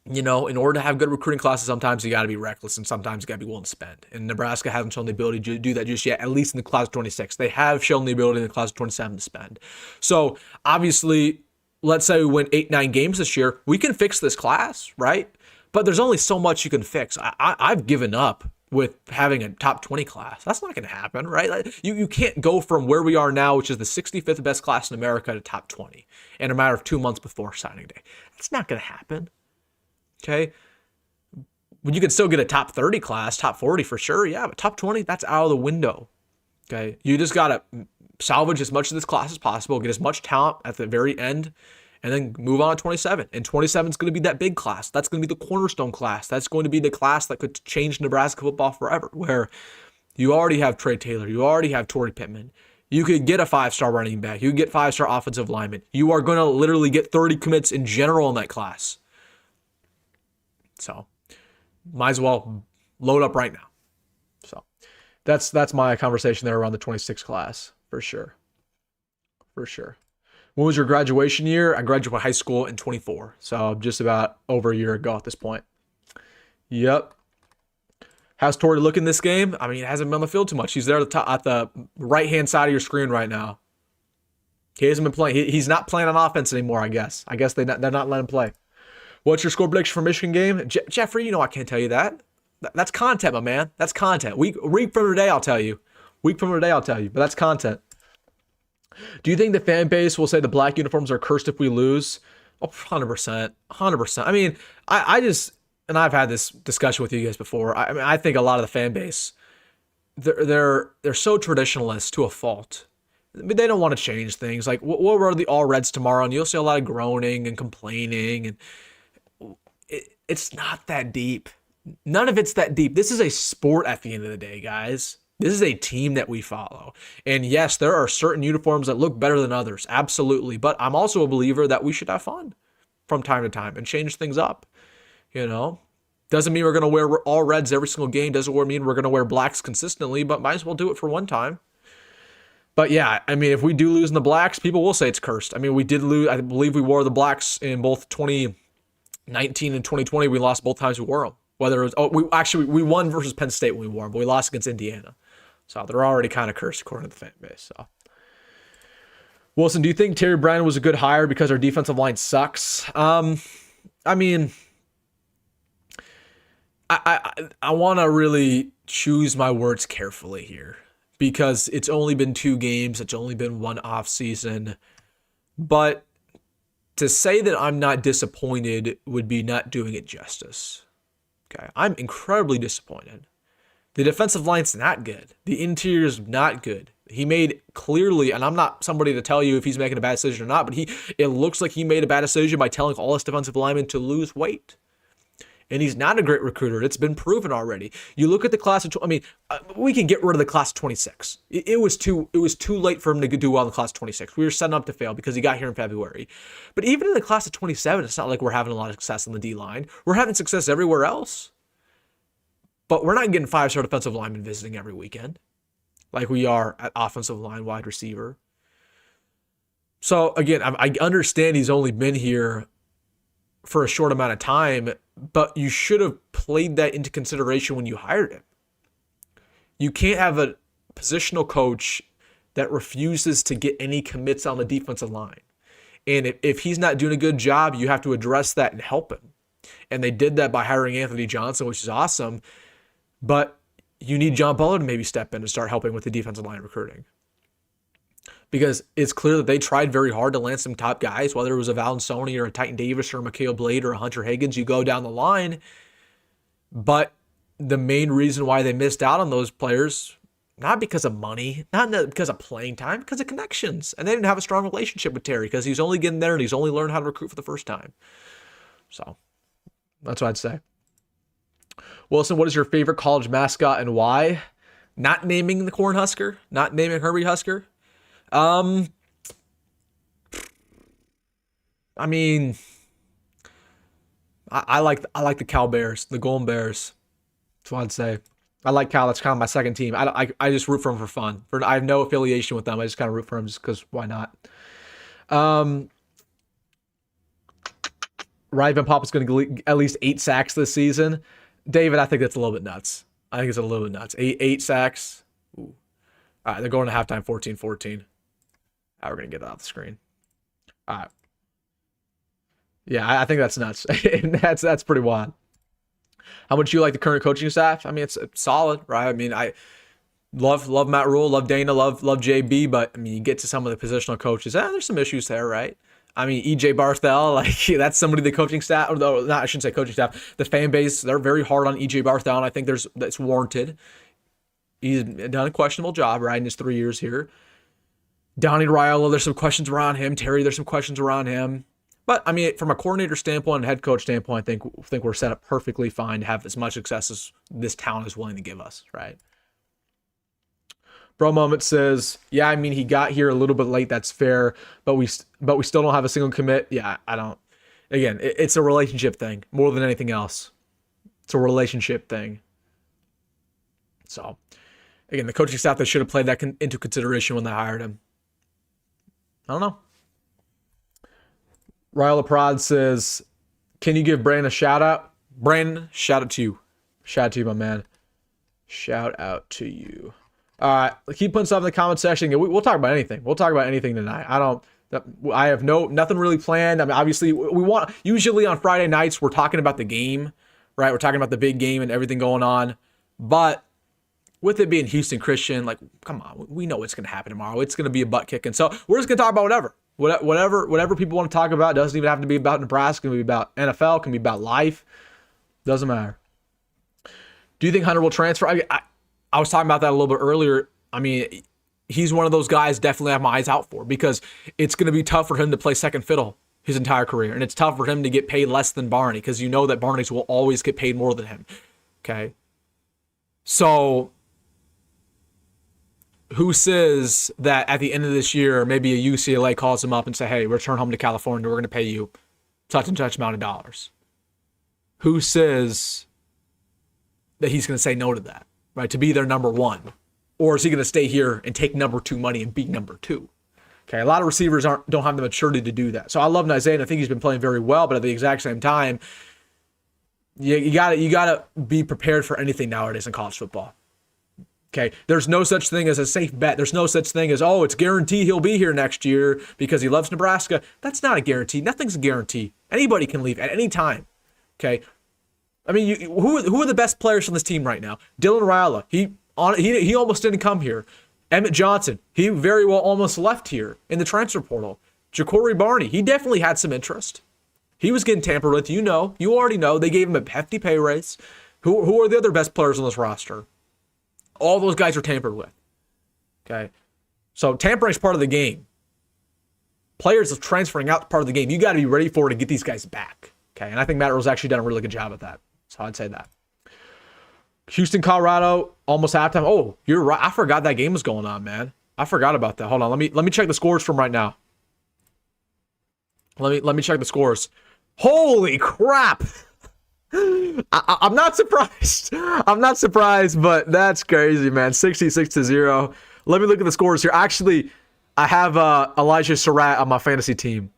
in order to have good recruiting classes, sometimes you got to be reckless, and sometimes you got to be willing to spend. And Nebraska hasn't shown the ability to do that just yet, at least in the class of 26. They have shown the ability in the class of 27 to spend. So obviously, let's say we win 8-9 games this year, we can fix this class, right? But there's only so much you can fix. I've given up with having a top 20 class. That's not going to happen, right? Like, you can't go from where we are now, which is the 65th best class in America, to top 20 in a matter of 2 months before signing day. That's not going to happen. Okay? Well, you can still get a top 30 class, top 40 for sure, yeah, but top 20, that's out of the window. Okay? You just got to salvage as much of this class as possible, get as much talent at the very end, and then move on to 27. And 27 is going to be that big class. That's going to be the cornerstone class. That's going to be the class that could change Nebraska football forever, where you already have Trey Taylor. You already have Tory Pittman. You could get a 5-star running back. You could get 5-star offensive lineman. You are going to literally get 30 commits in general in that class. So, might as well load up right now. So, that's my conversation there around the 26 class, for sure. For sure. When was your graduation year? I graduated high school in 24. So, just about over a year ago at this point. Yep. How's Tory looking this game? I mean, he hasn't been on the field too much. He's there at the right-hand side of your screen right now. He hasn't been playing. He's not playing on offense anymore, I guess. I guess they're not letting him play. What's your score prediction for Michigan game? Jeffrey, you know I can't tell you that. That's content, my man. That's content. Week from today, I'll tell you. Week from today, I'll tell you. But that's content. Do you think the fan base will say the black uniforms are cursed if we lose? Oh, 100%. 100%. I mean, I just... And I've had this discussion with you guys before. I mean, I think a lot of the fan base, they're so traditionalist to a fault. I mean, they don't want to change things. Like, what were the all reds tomorrow? And you'll see a lot of groaning and complaining. And it's not that deep. None of it's that deep. This is a sport at the end of the day, guys. This is a team that we follow. And yes, there are certain uniforms that look better than others. Absolutely. But I'm also a believer that we should have fun from time to time and change things up. You know, doesn't mean we're going to wear all reds every single game. Doesn't mean we're going to wear blacks consistently, but might as well do it for one time. But yeah, I mean, if we do lose in the blacks, people will say it's cursed. I mean, we did lose. I believe we wore the blacks in both 2019 and 2020. We lost both times we wore them. Whether it was, we won versus Penn State when we wore them, but we lost against Indiana. So they're already kind of cursed according to the fan base. So, Wilson, do you think Terry Brandon was a good hire because our defensive line sucks? I mean, I want to really choose my words carefully here because it's only been 2 games. It's only been 1 off season. But to say that I'm not disappointed would be not doing it justice. Okay, I'm incredibly disappointed. The defensive line's not good. The interior's not good. He made clearly, and I'm not somebody to tell you if he's making a bad decision or not, but it looks like he made a bad decision by telling all his defensive linemen to lose weight. And he's not a great recruiter. It's been proven already. You look at the class of, we can get rid of the class of 26. It was too late for him to do well in the class of 26. We were setting up to fail because he got here in February. But even in the class of 27, it's not like we're having a lot of success on the D-line. We're having success everywhere else. But we're not getting 5-star defensive linemen visiting every weekend like we are at offensive line wide receiver. So again, I understand he's only been here for a short amount of time, but you should have played that into consideration when you hired him. You can't have a positional coach that refuses to get any commits on the defensive line. And if he's not doing a good job, you have to address that and help him. And they did that by hiring Anthony Johnson, which is awesome. But you need John Butler to maybe step in and start helping with the defensive line recruiting. Because it's clear that they tried very hard to land some top guys, whether it was a Valansoni or a Titan Davis or a Mekhi Blade or a Hunter Higgins, you go down the line. But the main reason why they missed out on those players, not because of money, not because of playing time, because of connections. And they didn't have a strong relationship with Terry because he's only getting there and he's only learned how to recruit for the first time. So that's what I'd say. Wilson, what is your favorite college mascot and why? Not naming the Corn Husker, not naming Herbie Husker. I mean, I like the Cal Bears, the Golden Bears. That's what I'd say. I like Cal. That's kind of my second team. I just root for them for fun. I have no affiliation with them. I just kind of root for them just because why not? Ryan Papa's going to get at least 8 sacks this season. David, I think that's a little bit nuts. I think it's a little bit nuts. 8 sacks. Ooh. All right, they're going to halftime 14-14. We're going to get that off the screen. All right. Yeah, I think that's nuts. that's pretty wild. How much do you like the current coaching staff? I mean, it's solid, right? I mean, I love Matt Rule, love Dana, love JB, but I mean, you get to some of the positional coaches, there's some issues there, right? I mean, EJ Barthel, like that's somebody the coaching staff, or not, I shouldn't say coaching staff, the fan base, they're very hard on EJ Barthel, and I think that's warranted. He's done a questionable job, right, in his 3 years here. Donnie Raiola, there's some questions around him. Terry, there's some questions around him. But, I mean, from a coordinator standpoint and head coach standpoint, I think we're set up perfectly fine to have as much success as this town is willing to give us, right? Bro Moment says, yeah, I mean, he got here a little bit late. That's fair, but we still don't have a single commit. Yeah, I don't. Again, it's a relationship thing more than anything else. It's a relationship thing. So, again, the coaching staff, they should have played that into consideration when they hired him. I don't know. Raiola Prod says, can you give Brandon a shout out? Brandon, shout out to you. Shout out to you, my man. Shout out to you. All right, keep putting stuff in the comment section. We'll talk about anything. We'll talk about anything tonight. I have nothing really planned. I mean, obviously, usually on Friday nights, we're talking about the game, right? We're talking about the big game and everything going on. But with it being Houston Christian, like, come on, we know what's going to happen tomorrow. It's going to be a butt kicking. So we're just going to talk about whatever. Whatever people want to talk about. Doesn't even have to be about Nebraska. It can be about NFL. It can be about life. Doesn't matter. Do you think Hunter will transfer? I was talking about that a little bit earlier. I mean, he's one of those guys definitely have my eyes out for, because it's going to be tough for him to play second fiddle his entire career. And it's tough for him to get paid less than Barney, because you know that Barney's will always get paid more than him. Okay. So who says that at the end of this year, maybe a UCLA calls him up and say, hey, return home to California. We're going to pay you such and such amount of dollars. Who says that he's going to say no to that, right? To be their number one. Or is he going to stay here and take number two money and be number two? Okay, a lot of receivers don't have the maturity to do that. So I love Nyziah, and I think he's been playing very well, but at the exact same time, you gotta be prepared for anything nowadays in college football. Okay, there's no such thing as a safe bet. There's no such thing as, it's guaranteed he'll be here next year because he loves Nebraska. That's not a guarantee. Nothing's a guarantee. Anybody can leave at any time. Okay, I mean, who are the best players on this team right now? Dylan Raiola, he almost didn't come here. Emmett Johnson, he very well almost left here in the transfer portal. Jacory Barney, he definitely had some interest. He was getting tampered with. You already know. They gave him a hefty pay raise. Who are the other best players on this roster? All those guys are tampered with. Okay, so tampering is part of the game. Players are transferring out part of the game. You got to be ready for it to get these guys back. Okay, and I think Matt Rhule's actually done a really good job at that. So I'd say that. Houston, Colorado, almost halftime. Oh, you're right. I forgot that game was going on, man. I forgot about that. Hold on. Let me check the scores from right now. Let me check the scores. Holy crap. I'm not surprised. I'm not surprised, but that's crazy, man. 66-0. Let me look at the scores here. Actually, I have Elijah Surratt on my fantasy team.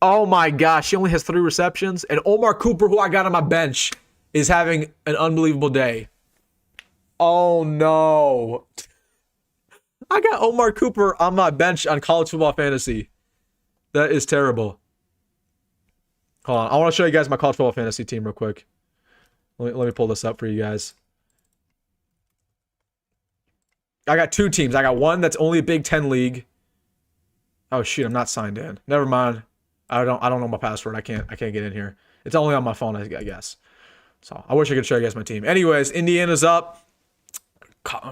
Oh my gosh, he only has 3 receptions. And Omar Cooper, who I got on my bench, is having an unbelievable day. Oh no. I got Omar Cooper on my bench on college football fantasy. That is terrible. Hold on. I want to show you guys my college football fantasy team real quick. Let me pull this up for you guys. I got 2 teams. I got one that's only a Big Ten league. Oh shoot, I'm not signed in. Never mind. I don't know my password. I can't get in here. It's only on my phone, I guess. So I wish I could show you guys my team. Anyways, Indiana's up.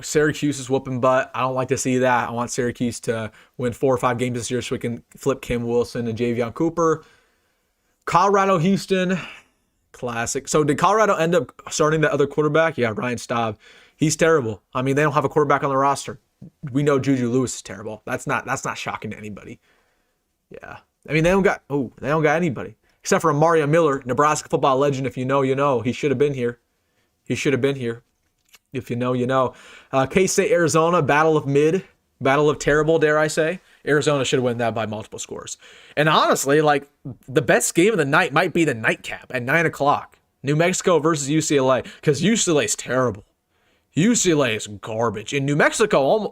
Syracuse is whooping butt. I don't like to see that. I want Syracuse to win 4 or 5 games this year so we can flip Cam Wilson and Javion Cooper. Colorado, Houston, classic. So did Colorado end up starting that other quarterback? Yeah, Ryan Staub. He's terrible. I mean, they don't have a quarterback on the roster. We know Juju Lewis is terrible. That's not shocking to anybody. Yeah. I mean, they don't got anybody. Except for Mario Miller, Nebraska football legend. If you know, you know. He should have been here. If you know, you know. K-State, Arizona, battle of terrible, dare I say. Arizona should win that by multiple scores. And honestly, like, the best game of the night might be the nightcap at 9 o'clock. New Mexico versus UCLA. Because UCLA is terrible. UCLA is garbage. In New Mexico,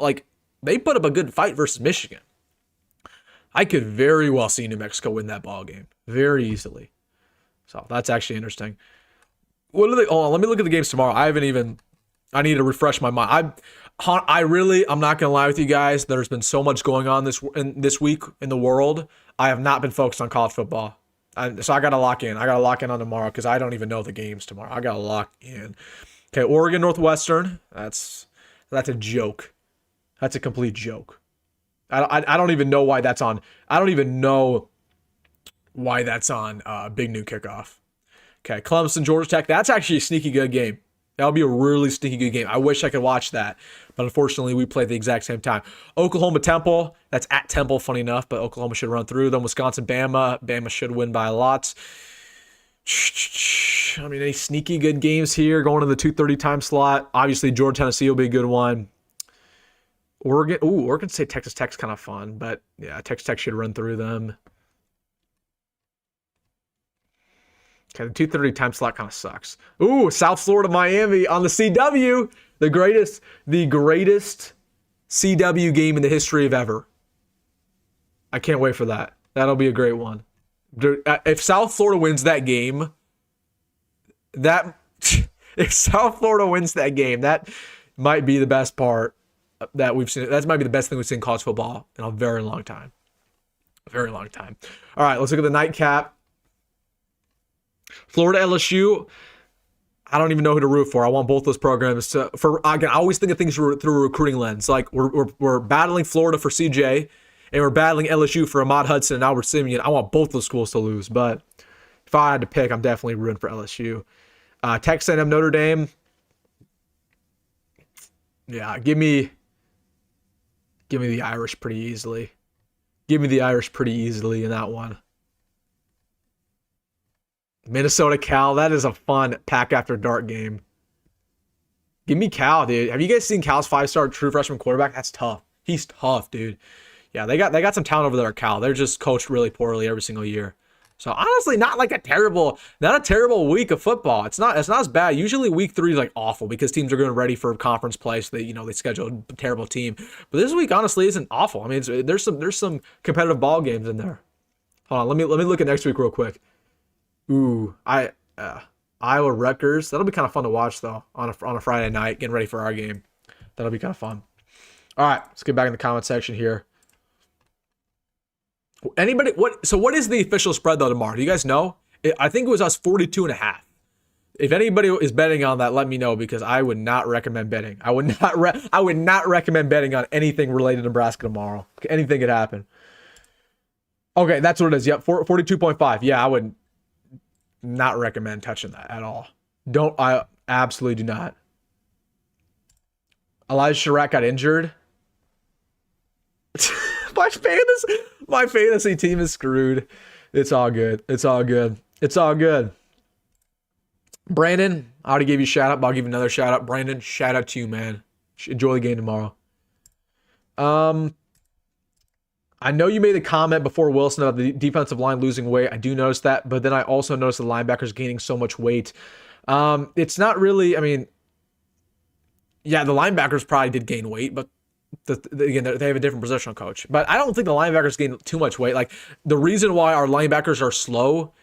they put up a good fight versus Michigan. I could very well see New Mexico win that ball game very easily. So that's actually interesting. What are they? Oh, let me look at the games tomorrow. I need to refresh my mind. I'm not gonna lie with you guys. There's been so much going on this week in the world. I have not been focused on college football, so I gotta lock in. I gotta lock in on tomorrow because I don't even know the games tomorrow. I gotta lock in. Okay, Oregon Northwestern. That's a joke. That's a complete joke. I don't even know why that's on. I don't even know why that's on Big New Kickoff. Okay, Clemson, Georgia Tech. That's actually a sneaky good game. That'll be a really stinky good game. I wish I could watch that, but unfortunately we play at the exact same time. Oklahoma Temple, that's at Temple, funny enough, but Oklahoma should run through them. Wisconsin Bama, Bama should win by a lot. I mean, any sneaky good games here going to the 2:30 time slot. Obviously Georgia Tennessee will be a good one. Oregon State Texas Tech's kind of fun, but yeah, Texas Tech should run through them. Okay, the 2:30 time slot kind of sucks. Ooh, South Florida, Miami on the CW. The greatest CW game in the history of ever. I can't wait for that. That'll be a great one. If South Florida wins that game, that might be the best part that we've seen. That might be the best thing we've seen in college football in a very long time. A very long time. All right, let's look at the nightcap. Florida LSU, I don't even know who to root for. I want both those programs to. Again, I always think of things through a recruiting lens. Like we're battling Florida for CJ, and we're battling LSU for Ahmad Hudson and Albert Simeon. I want both those schools to lose, but if I had to pick, I'm definitely rooting for LSU. Texas A&M Notre Dame. Yeah, give me the Irish pretty easily. Give me the Irish pretty easily in that one. Minnesota Cal, that is a fun pack after dark game. Give me Cal, dude. Have you guys seen Cal's 5-star true freshman quarterback? That's tough. He's tough, dude. Yeah, they got some talent over there at Cal. They're just coached really poorly every single year. So honestly, not a terrible week of football. It's not as bad. Usually week 3 is like awful because teams are getting ready for conference play, so they schedule a terrible team. But this week honestly isn't awful. I mean, there's some competitive ball games in there. Hold on, let me look at next week real quick. Ooh, Iowa Rutgers. That'll be kind of fun to watch though on a Friday night, getting ready for our game. That'll be kind of fun. All right, let's get back in the comment section here. What is the official spread though tomorrow? Do you guys know? I think it was us 42.5. If anybody is betting on that, let me know because I would not recommend betting. I would not recommend betting on anything related to Nebraska tomorrow. Anything could happen. Okay, that's what it is. Yep, 42.5. Yeah, I would not recommend touching that at all. I absolutely do not. Elijah Chirac got injured. My fantasy team is screwed. It's all good. Brandon, I already gave you a shout out, but I'll give you another shout out. Brandon, shout out to you, man. Enjoy the game tomorrow. I know you made a comment before, Wilson, about the defensive line losing weight. I do notice that, but then I also noticed the linebackers gaining so much weight. It's not really, I mean, yeah, the linebackers probably did gain weight, but again, they have a different positional coach. But I don't think the linebackers gain too much weight. Like, the reason why our linebackers are slow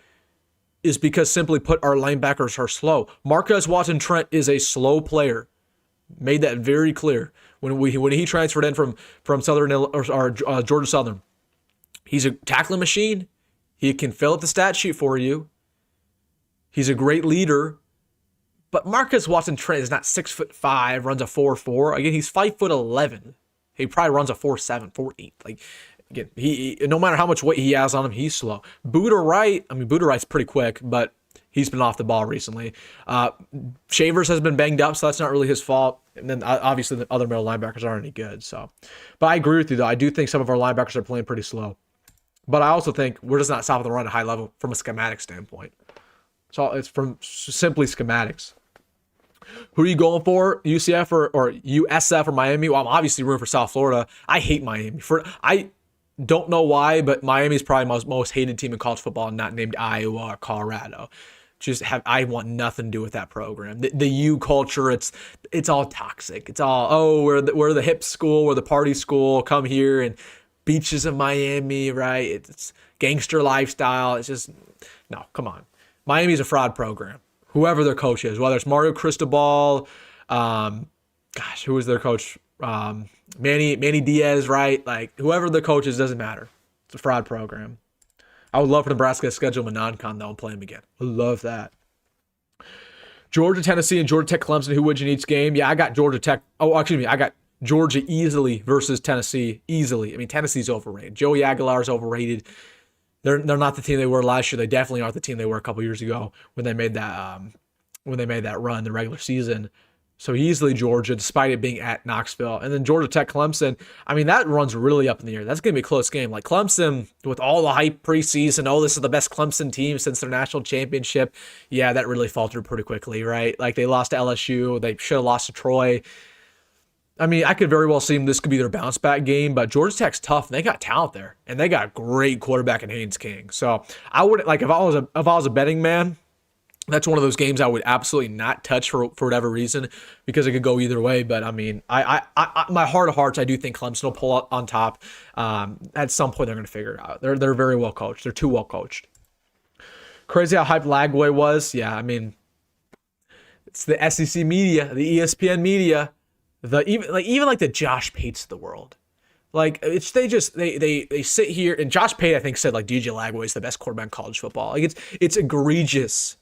is because, simply put, our linebackers are slow. Marquez Watson-Trent is a slow player. Made that very clear when he transferred in from Southern or Georgia Southern. He's a tackling machine. He can fill up the stat sheet for you. He's a great leader. But Marquez Watson-Trent is not 6'5", runs a 4.4. Again, he's 5'11". He probably runs a 4.7, 4.8. Like, again, he no matter how much weight he has on him, he's slow. Buda Wright, Buda Wright's pretty quick, but he's been off the ball recently. Shavers has been banged up, so that's not really his fault. And then obviously the other middle linebackers aren't any good. So, but I agree with you though. I do think some of our linebackers are playing pretty slow. But I also think we're just not stopping the run at a high level from a schematic standpoint. So it's from simply schematics. Who are you going for? UCF or USF or Miami? Well, I'm obviously rooting for South Florida. I hate Miami. I don't know why, but Miami's probably most hated team in college football, not named Iowa or Colorado. I want nothing to do with that program. The U culture, it's all toxic. It's all, we're the hip school, we're the party school. Come here and beaches of Miami, right? It's gangster lifestyle. It's just, no, come on. Miami's a fraud program. Whoever their coach is, whether it's Mario Cristobal, who was their coach? Manny Diaz, right? Like, whoever the coach is, doesn't matter. It's a fraud program. I would love for Nebraska to schedule him a non-con, though, and play him again. I love that. Georgia, Tennessee, and Georgia Tech, Clemson. Who wins in each game? Yeah, I got Georgia Tech. I got Georgia easily versus Tennessee. Easily. Tennessee's overrated. Joey Aguilar's overrated. They're not the team they were last year. They definitely aren't the team they were a couple years ago when they made that when they made that run the regular season. So easily Georgia, despite it being at Knoxville. And then Georgia Tech, Clemson. I mean, that run's really up in the air. That's going to be a close game. Like Clemson, with all the hype preseason, oh, this is the best Clemson team since their national championship. Yeah, that really faltered pretty quickly, right? Like they lost to LSU. They should have lost to Troy. I mean, I could very well see this could be their bounce back game, but Georgia Tech's tough. And they got talent there, and they got a great quarterback in Haynes King. So I wouldn't like if I was a betting man. That's one of those games I would absolutely not touch for whatever reason because it could go either way. But I mean, I my heart of hearts, I do think Clemson will pull out on top. At some point, they're going to figure it out. They're very well coached. They're too well coached. Crazy how hyped Lagway was. Yeah, I mean, it's the SEC media, the ESPN media, even like the Josh Pates of the world. Like they sit here and Josh Pate I think said like DJ Lagway is the best quarterback in college football. Like it's egregious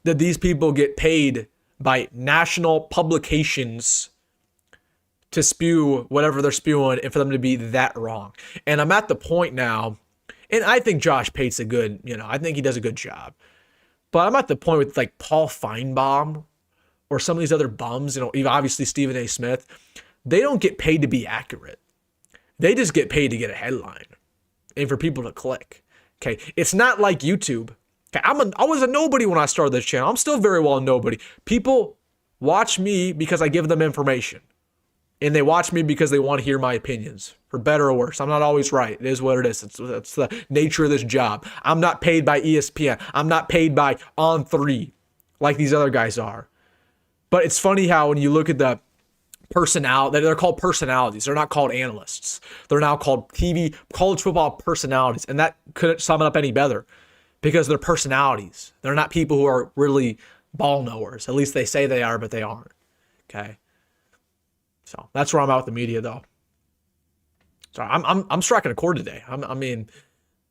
that these people get paid by national publications to spew whatever they're spewing and for them to be that wrong. And I'm at the point now, and I think Josh Pate's I think he does a good job. But I'm at the point with like Paul Feinbaum or some of these other bums, even obviously Stephen A. Smith, they don't get paid to be accurate. They just get paid to get a headline and for people to click. Okay. It's not like YouTube. I was a nobody when I started this channel. I'm still very well a nobody. People watch me because I give them information. And they watch me because they want to hear my opinions, for better or worse. I'm not always right. It is what it is. It's the nature of this job. I'm not paid by ESPN. I'm not paid by On3 like these other guys are. But it's funny how when you look at the personality, they're called personalities. They're not called analysts. They're now called TV, college football personalities. And that couldn't sum it up any better. Because they're personalities. They're not people who are really ball knowers. At least they say they are, but they aren't. Okay. So that's where I'm at with the media, though. So I'm striking a chord today.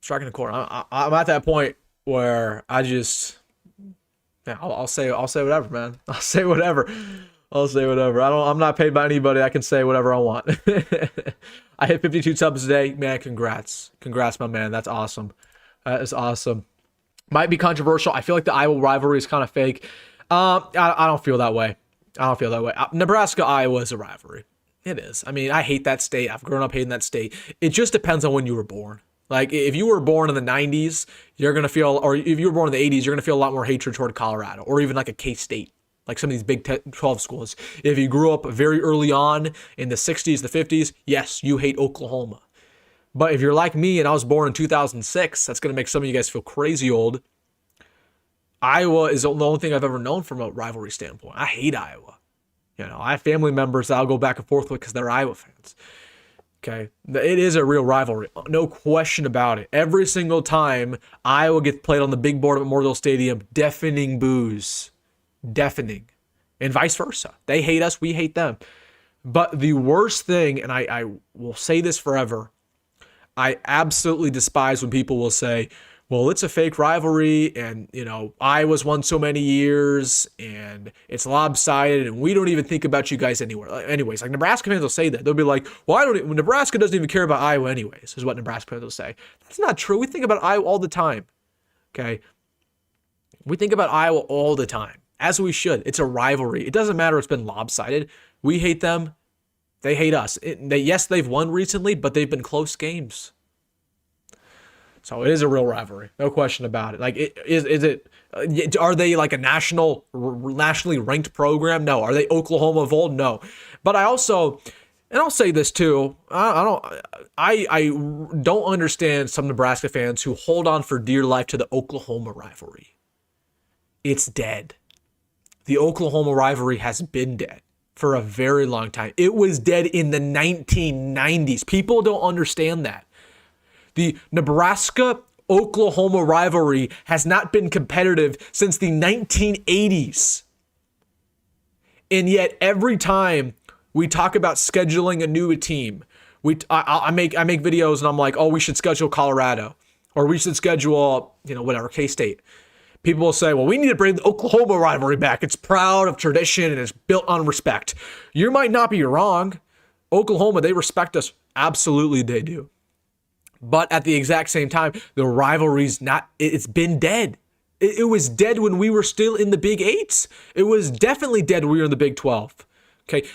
Striking a chord. I'm at that point where I just, I'll say whatever, man. I'll say whatever. I'm not paid by anybody. I can say whatever I want. I hit 52 subs today, man. Congrats, my man. That's awesome. That is awesome. Might be controversial. I feel like the Iowa rivalry is kind of fake. I don't feel that way. Nebraska, Iowa is a rivalry. It is. I mean, I hate that state. I've grown up hating that state. It just depends on when you were born. Like, if you were born in the 90s, you're going to feel, or if you were born in the 80s, you're going to feel a lot more hatred toward Colorado, or even like a K-State, like some of these Big 12 schools. If you grew up very early on in the 60s, the 50s, yes, you hate Oklahoma. But if you're like me and I was born in 2006, that's going to make some of you guys feel crazy old. Iowa is the only thing I've ever known from a rivalry standpoint. I hate Iowa. I have family members that I'll go back and forth with because they're Iowa fans. Okay. It is a real rivalry. No question about it. Every single time Iowa gets played on the big board at Memorial Stadium, deafening boos. Deafening. And vice versa. They hate us. We hate them. But the worst thing, and I will say this forever, I absolutely despise when people will say, well, it's a fake rivalry and, Iowa's won so many years and it's lopsided and we don't even think about you guys anywhere. Anyways, like Nebraska fans will say that. They'll be like, well, Nebraska doesn't even care about Iowa anyways, is what Nebraska fans will say. That's not true. We think about Iowa all the time. Okay. We think about Iowa all the time, as we should. It's a rivalry. It doesn't matter. It's been lopsided. We hate them. They hate us. Yes, they've won recently, but they've been close games. So it is a real rivalry, no question about it. Like, is it? Are they like a nationally ranked program? No. Are they Oklahoma of old? No. But I also, and I'll say this too, I don't understand some Nebraska fans who hold on for dear life to the Oklahoma rivalry. It's dead. The Oklahoma rivalry has been dead for a very long time. It was dead in the 1990s. People don't understand that. The Nebraska-Oklahoma rivalry has not been competitive since the 1980s. And yet every time we talk about scheduling a new team, I make videos and I'm like, oh, we should schedule Colorado or we should schedule, K-State. People will say, well, we need to bring the Oklahoma rivalry back. It's proud of tradition and it's built on respect. You might not be wrong. Oklahoma, they respect us. Absolutely, they do. But at the exact same time, the rivalry's it's been dead. It was dead when we were still in the Big 8. It was definitely dead when we were in the Big 12. Okay.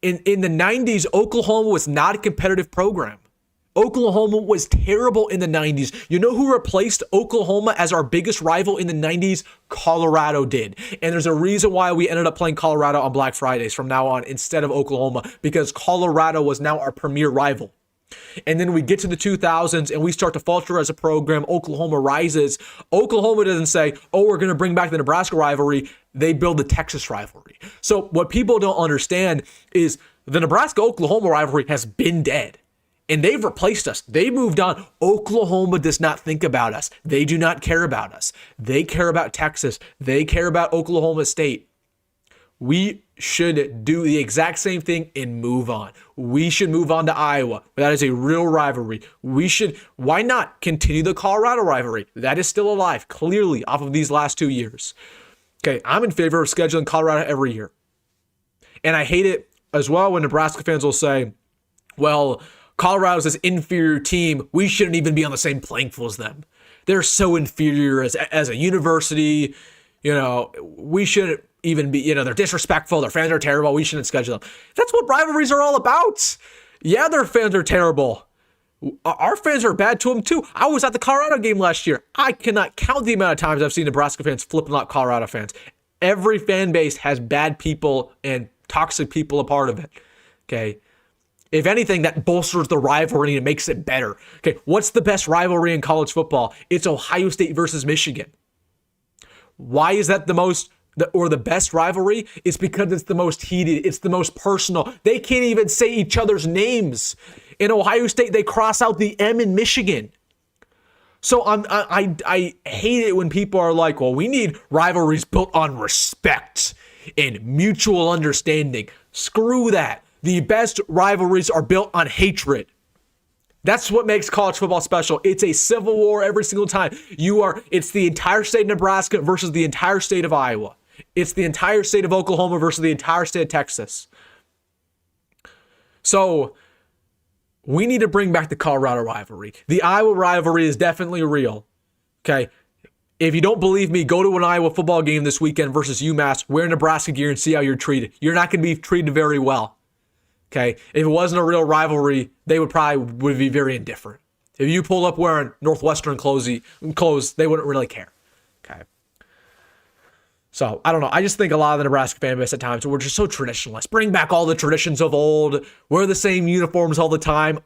In the 90s, Oklahoma was not a competitive program. Oklahoma was terrible in the 90s. You know who replaced Oklahoma as our biggest rival in the 90s? Colorado did. And there's a reason why we ended up playing Colorado on Black Fridays from now on instead of Oklahoma, because Colorado was now our premier rival. And then we get to the 2000s and we start to falter as a program. Oklahoma rises. Oklahoma doesn't say, oh, we're going to bring back the Nebraska rivalry. They build the Texas rivalry. So what people don't understand is the Nebraska-Oklahoma rivalry has been dead. And they've replaced us. They moved on. Oklahoma does not think about us. They do not care about us. They care about Texas. They care about Oklahoma State. We should do the exact same thing and move on. We should move on to Iowa. That is a real rivalry. Why not continue the Colorado rivalry? That is still alive, clearly, off of these last 2 years. Okay, I'm in favor of scheduling Colorado every year. And I hate it as well when Nebraska fans will say, well, Colorado's this inferior team. We shouldn't even be on the same playing field as them. They're so inferior as a university. We shouldn't even be, they're disrespectful. Their fans are terrible. We shouldn't schedule them. That's what rivalries are all about. Yeah, their fans are terrible. Our fans are bad to them too. I was at the Colorado game last year. I cannot count the amount of times I've seen Nebraska fans flipping out Colorado fans. Every fan base has bad people and toxic people a part of it. Okay. If anything, that bolsters the rivalry and makes it better. Okay. What's the best rivalry in college football? It's Ohio State versus Michigan. Why is that the best rivalry? It's because it's the most heated. It's the most personal. They can't even say each other's names. In Ohio State, they cross out the M in Michigan. So I hate it when people are like, well, we need rivalries built on respect and mutual understanding. Screw that. The best rivalries are built on hatred. That's what makes college football special. It's a civil war every single time. It's the entire state of Nebraska versus the entire state of Iowa. It's the entire state of Oklahoma versus the entire state of Texas. So we need to bring back the Colorado rivalry. The Iowa rivalry is definitely real. Okay. If you don't believe me, go to an Iowa football game this weekend versus UMass, wear Nebraska gear and see how you're treated. You're not going to be treated very well. Okay. If it wasn't a real rivalry, they would be very indifferent. If you pull up wearing Northwestern clothes, they wouldn't really care. Okay. So, I don't know. I just think a lot of the Nebraska fan base at times, we're just so traditionalist. Bring back all the traditions of old. Wear the same uniforms all the time.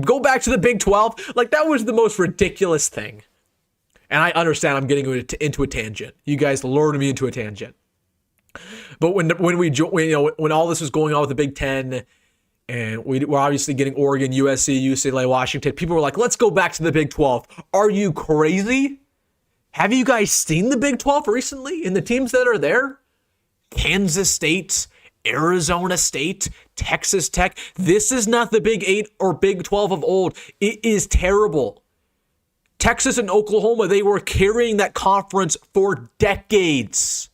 Go back to the Big 12. Like, that was the most ridiculous thing. And I understand I'm getting into a tangent. You guys lured me into a tangent. But when all this was going on with the Big 10, and we're obviously getting Oregon, USC, UCLA, Washington, people were like, let's go back to the Big 12. Are you crazy? Have you guys seen the Big 12 recently and the teams that are there? Kansas State, Arizona State, Texas Tech. This is not the Big 8 or Big 12 of old. It is terrible. Texas and Oklahoma, they were carrying that conference for decades.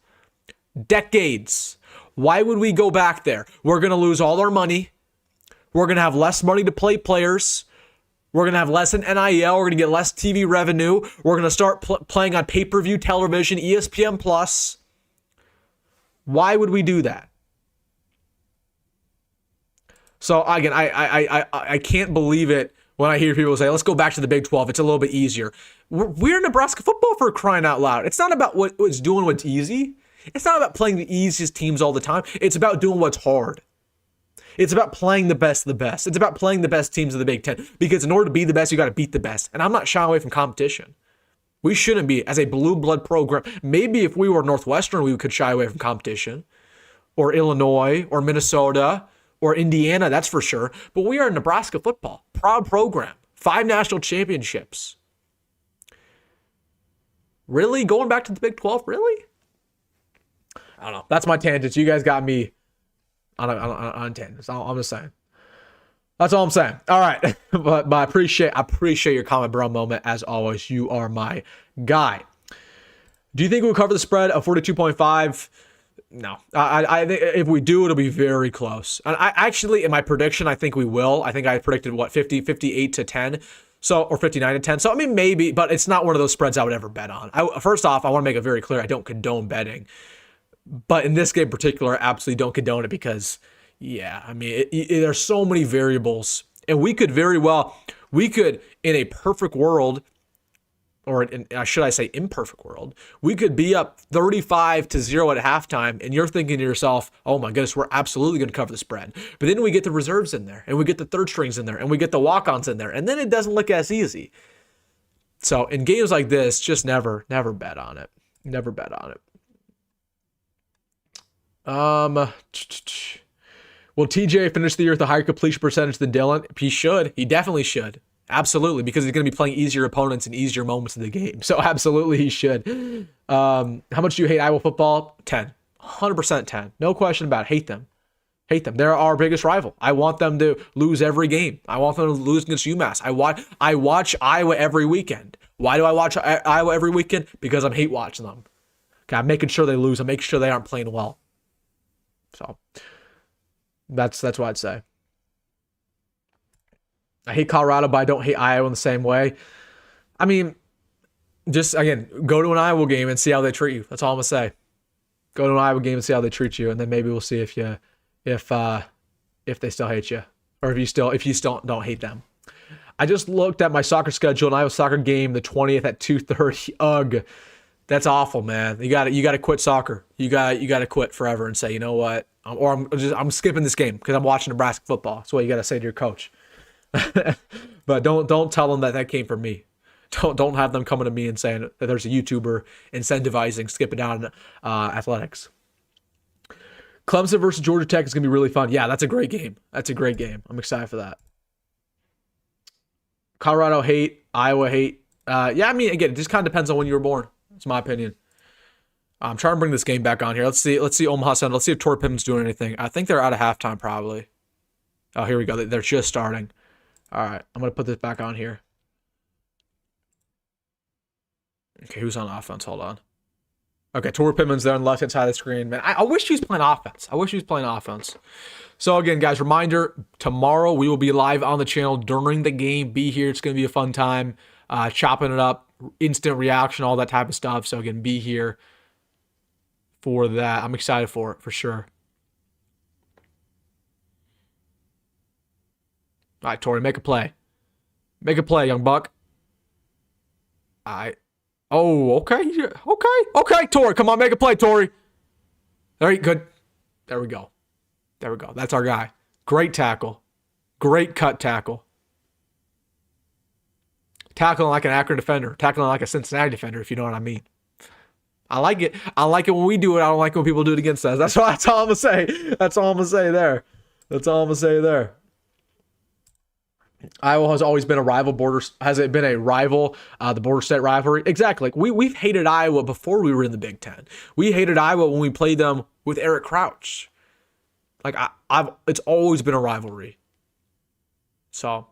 Decades. Why would we go back there? We're going to lose all our money. We're going to have less money to play players. We're going to have less in NIL. We're going to get less TV revenue. We're going to start playing on pay-per-view television, ESPN+. Why would we do that? So, again, I can't believe it when I hear people say, let's go back to the Big 12. It's a little bit easier. We're Nebraska football for crying out loud. It's not about what's doing what's easy. It's not about playing the easiest teams all the time. It's about doing what's hard. It's about playing the best of the best. It's about playing the best teams of the Big Ten. Because in order to be the best, you got to beat the best. And I'm not shying away from competition. We shouldn't be. As a blue blood program, maybe if we were Northwestern, we could shy away from competition. Or Illinois, or Minnesota, or Indiana, that's for sure. But we are Nebraska football. Proud program. 5 national championships. Really? Going back to the Big 12? Really? I don't know. That's my tangents. You guys got me on tangents. I'm just saying. That's all I'm saying. All right. but I appreciate your comment, bro, moment. As always, you are my guy. Do you think we'll cover the spread of 42.5? No. I think if we do, it'll be very close. And I actually, in my prediction, I think we will. I think I predicted, 58 to 10. So, or 59-10. So, I mean, maybe, but it's not one of those spreads I would ever bet on. First off, I want to make it very clear, I don't condone betting. But in this game in particular, I absolutely don't condone it because, yeah, I mean, there's so many variables. And we could, in a perfect world, or should I say imperfect world, we could be up 35-0 at halftime, and you're thinking to yourself, oh my goodness, we're absolutely going to cover the spread. But then we get the reserves in there, and we get the third strings in there, and we get the walk-ons in there, and then it doesn't look as easy. So in games like this, just never bet on it. Never bet on it. Will TJ finish the year with a higher completion percentage than Dylan? He should. He definitely should. Absolutely, because he's going to be playing easier opponents in easier moments of the game. So absolutely he should. How much do you hate Iowa football? 10. 100% 10. No question about it. Hate them. Hate them. They're our biggest rival. I want them to lose every game. I want them to lose against UMass. I watch Iowa every weekend. Why do I watch Iowa every weekend? Because I'm hate watching them. Okay, I'm making sure they lose. I'm making sure they aren't playing well. So that's what I'd say. I hate Colorado, but I don't hate Iowa in the same way. I mean, just, again, go to an Iowa game and see how they treat you. That's all I'm going to say. Go to an Iowa game and see how they treat you, and then maybe we'll see if they still hate you, or if you still don't hate them. I just looked at my soccer schedule, and Iowa soccer game the 20th at 2:30. Ugh. That's awful, man. You got to quit soccer. You got to quit forever and say, you know what? I'm skipping this game because I'm watching Nebraska football. That's what you got to say to your coach. But don't tell them that came from me. Don't have them coming to me and saying that there's a YouTuber incentivizing skipping down athletics. Clemson versus Georgia Tech is going to be really fun. Yeah, that's a great game. I'm excited for that. Colorado hate, Iowa hate. Yeah, I mean, again, it just kind of depends on when you were born. That's my opinion. I'm trying to bring this game back on here. Let's see Omaha Sun. Let's see if Tory Pittman's doing anything. I think they're out of halftime probably. Oh, here we go. They're just starting. All right, I'm going to put this back on here. Okay, who's on offense? Hold on. Okay, Tory Pittman's there on the left-hand side of the screen. Man, I wish he was playing offense. So, again, guys, reminder, tomorrow we will be live on the channel during the game. Be here. It's going to be a fun time. Chopping it up, instant reaction, all that type of stuff. So, again, be here for that. I'm excited for it, for sure. All right, Tory, make a play. Make a play, young buck. All right. Oh, okay. Okay, Tory. Come on, make a play, Tory. Very good. There we go. That's our guy. Great tackle. Great cut tackle. Tackling like an Akron defender. Tackling like a Cincinnati defender, if you know what I mean. I like it. I like it when we do it. I don't like when people do it against us. That's all I'm going to say. That's all I'm going to say there. Iowa has always been a rival. Has it been a rival, the border state rivalry? Exactly. We've hated Iowa before we were in the Big Ten. We hated Iowa when we played them with Eric Crouch. Like, it's always been a rivalry. So,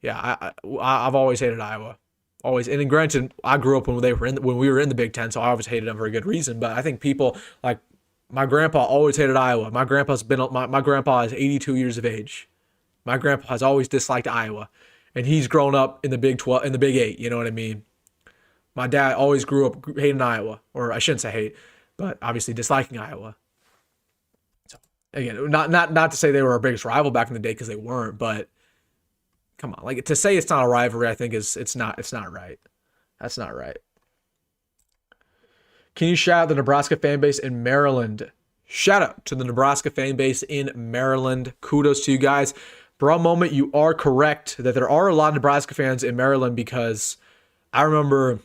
yeah, I've always hated Iowa. Always. And granted, I grew up when we were in the Big Ten, so I always hated them for a good reason. But I think people, like, my grandpa always hated Iowa. My grandpa is 82 years of age. My grandpa has always disliked Iowa, and he's grown up in the Big 12, in the Big 8. You know what I mean? My dad always grew up hating Iowa, or I shouldn't say hate, but obviously disliking Iowa. So again, not to say they were our biggest rival back in the day, because they weren't. But come on, like, to say it's not a rivalry, I think it's not right. That's not right. Can you shout out the Nebraska fan base in Maryland? Shout out to the Nebraska fan base in Maryland. Kudos to you guys. For a moment, you are correct that there are a lot of Nebraska fans in Maryland, because I remember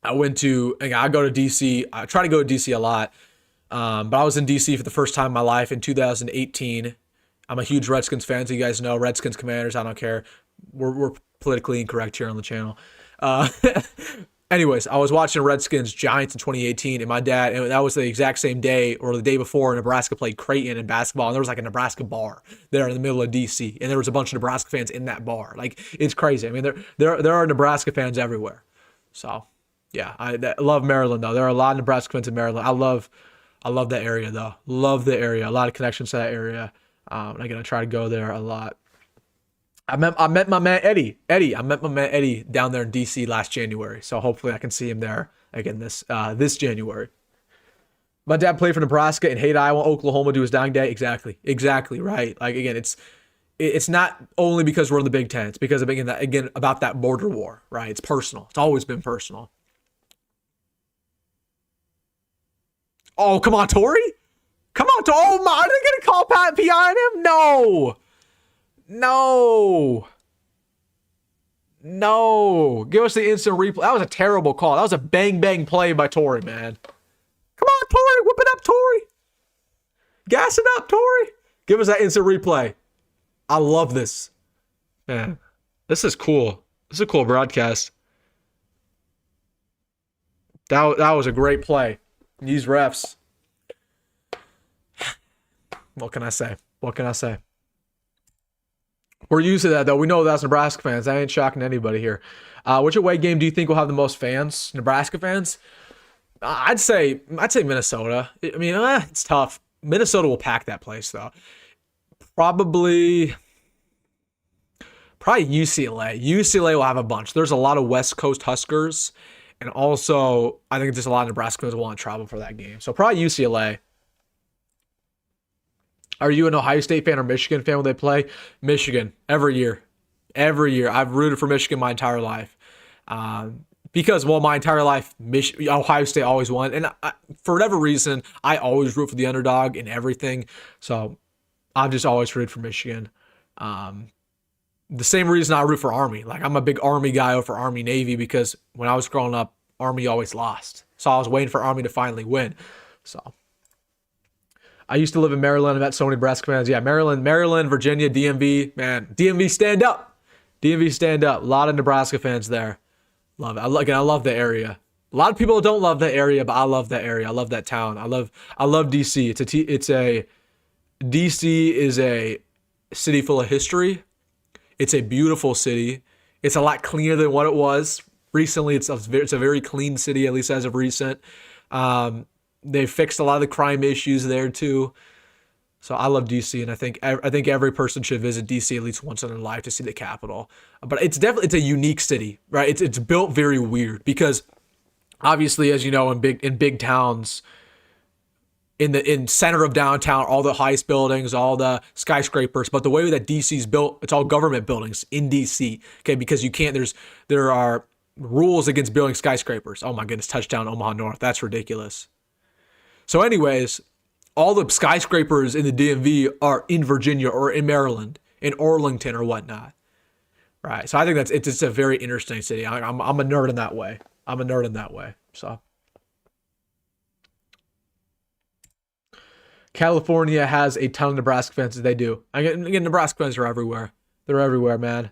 I go to D.C. I try to go to D.C. a lot, but I was in D.C. for the first time in my life in 2018. I'm a huge Redskins fan, so you guys know. Redskins, Commanders, I don't care. We're politically incorrect here on the channel. Anyways, I was watching Redskins Giants in 2018, and my dad, and that was the exact same day or the day before Nebraska played Creighton in basketball, and there was like a Nebraska bar there in the middle of DC, and there was a bunch of Nebraska fans in that bar. Like, it's crazy. I mean, there are Nebraska fans everywhere. So, yeah, I love Maryland though. There are a lot of Nebraska fans in Maryland. I love that area though. Love the area. A lot of connections to that area. I'm gonna try to go there a lot. I met my man Eddie. I met my man Eddie down there in DC last January. So hopefully I can see him there again this January. My dad played for Nebraska and hated Iowa, Oklahoma to his dying day. Exactly right. Like again, it's not only because we're in the Big Ten. It's because of again about that border war, right? It's personal. It's always been personal. Oh, come on, Tory. Come on, oh my! Are they gonna call Pat PI on him? No. Give us the instant replay. That was a terrible call. That was a bang play by Tory, man. Come on, Tory. Whip it up, Tory. Gas it up, Tory. Give us that instant replay. I love this. Man, this is cool. This is a cool broadcast. That was a great play. These refs. What can I say? We're used to that, though. We know that's Nebraska fans. That ain't shocking to anybody here. Which away game do you think will have the most fans? Nebraska fans? I'd say Minnesota. I mean, it's tough. Minnesota will pack that place, though. Probably UCLA. UCLA will have a bunch. There's a lot of West Coast Huskers, and also I think just a lot of Nebraska fans will want to travel for that game. So probably UCLA. Are you an Ohio State fan or Michigan fan when they play? Michigan, every year. I've rooted for Michigan my entire life. Because, my entire life, Ohio State always won. And for whatever reason, I always root for the underdog in everything. So I've just always rooted for Michigan. The same reason I root for Army. Like, I'm a big Army guy over Army Navy because when I was growing up, Army always lost. So I was waiting for Army to finally win. So I used to live in Maryland. I met so many Nebraska fans. Yeah, Maryland, Virginia, DMV. Man, DMV stand up. A lot of Nebraska fans there. Love it. I love the area. A lot of people don't love that area, but I love that area. I love that town. I love DC. DC is a city full of history. It's a beautiful city. It's a lot cleaner than what it was recently. It's a very clean city, at least as of recent. They fixed a lot of the crime issues there too. So I love DC, and I think every person should visit DC at least once in their life to see the capital. But it's a unique city, right? It's built very weird because obviously, as you know, in big towns, in center of downtown, all the highest buildings, all the skyscrapers. But the way that DC's built, it's all government buildings in DC. Okay, because there are rules against building skyscrapers. Oh my goodness, touchdown Omaha North. That's ridiculous. So anyways, all the skyscrapers in the DMV are in Virginia or in Maryland, in Arlington or whatnot. Right. So I think it's just a very interesting city. I'm a nerd in that way. So California has a ton of Nebraska fans. They do. Again, Nebraska fans are everywhere. They're everywhere, man.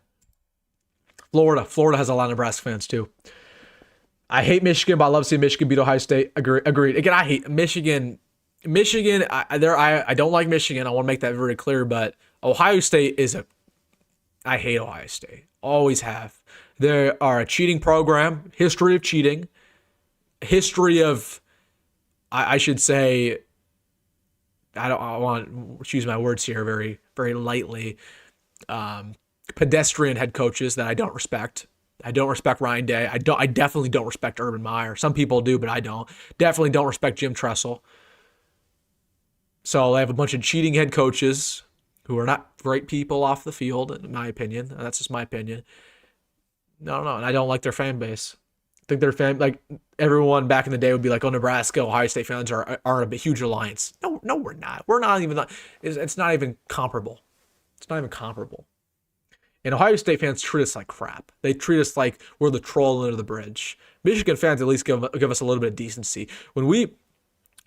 Florida has a lot of Nebraska fans too. I hate Michigan, but I love seeing Michigan beat Ohio State. Agreed. Again, I hate Michigan. I don't like Michigan. I want to make that very clear. But Ohio State I hate Ohio State. Always have. They are a cheating program. History of cheating. History of, I should say, I want to choose my words here very, very lightly. Pedestrian head coaches that I don't respect. I don't respect Ryan Day. I definitely don't respect Urban Meyer. Some people do, but I don't. Definitely don't respect Jim Tressel. So they have a bunch of cheating head coaches who are not great people off the field, in my opinion. That's just my opinion. No, and I don't like their fan base. I think their like everyone back in the day would be like, "Oh, Nebraska, Ohio State fans are a huge alliance." No, we're not. We're not even. It's not even comparable. It's not even comparable. And Ohio State fans treat us like crap. They treat us like we're the troll under the bridge. Michigan fans at least give us a little bit of decency.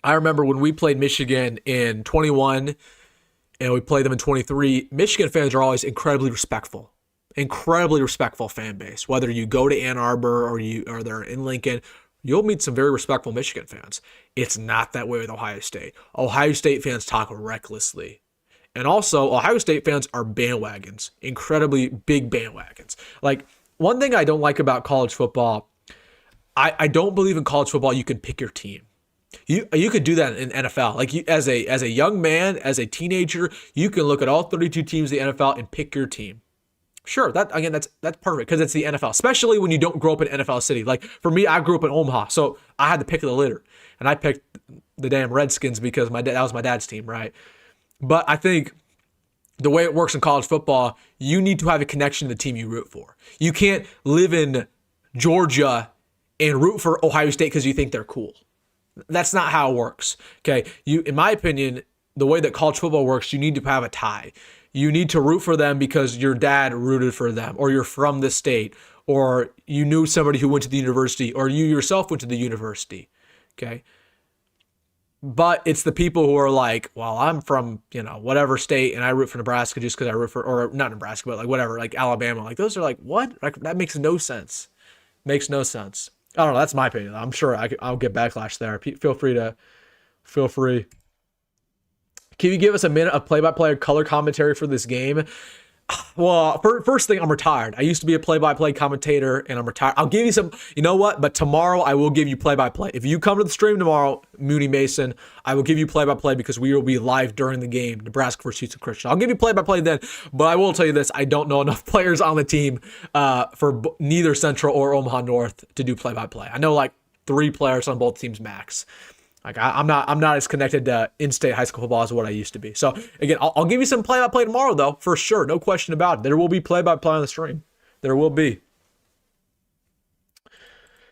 I remember when we played Michigan in 21 and we played them in 23, Michigan fans are always incredibly respectful fan base. Whether you go to Ann Arbor or they're in Lincoln, you'll meet some very respectful Michigan fans. It's not that way with Ohio State. Ohio State fans talk recklessly. And also, Ohio State fans are bandwagons, incredibly big bandwagons. Like, one thing I don't like about college football, I don't believe in college football you can pick your team. You could do that in NFL. Like, as a young man, as a teenager, you can look at all 32 teams in the NFL and pick your team. Sure, that's perfect because it's the NFL, especially when you don't grow up in an NFL city. Like for me, I grew up in Omaha, so I had the pick of the litter, and I picked the damn Redskins because that was my dad's team, right? But I think the way it works in college football, you need to have a connection to the team you root for. You can't live in Georgia and root for Ohio State because you think they're cool. That's not how it works. Okay, in my opinion, the way that college football works, you need to have a tie. You need to root for them because your dad rooted for them, or you're from this state, or you knew somebody who went to the university, or you yourself went to the university. Okay. But it's the people who are like, well, I'm from, whatever state and I root for Nebraska just because I root for, or not Nebraska, but like whatever, like Alabama. Like those are like, what? Like that makes no sense. Makes no sense. I don't know. That's my opinion. I'm sure I'll get backlash there. Feel free. Can you give us a minute of play-by-play color commentary for this game? Well, first thing, I'm retired. I used to be a play-by-play commentator, and I'm retired. I'll give you some, you know what? But tomorrow, I will give you play-by-play. If you come to the stream tomorrow, Mooney Mason, I will give you play-by-play because we will be live during the game, Nebraska versus Houston Christian. I'll give you play-by-play then, but I will tell you this. I don't know enough players on the team for neither Central or Omaha North to do play-by-play. I know like 3 players on both teams max. Like I'm not as connected to in-state high school football as what I used to be. So again, I'll give you some play-by-play tomorrow, though, for sure, no question about it. There will be play-by-play on the stream. There will be.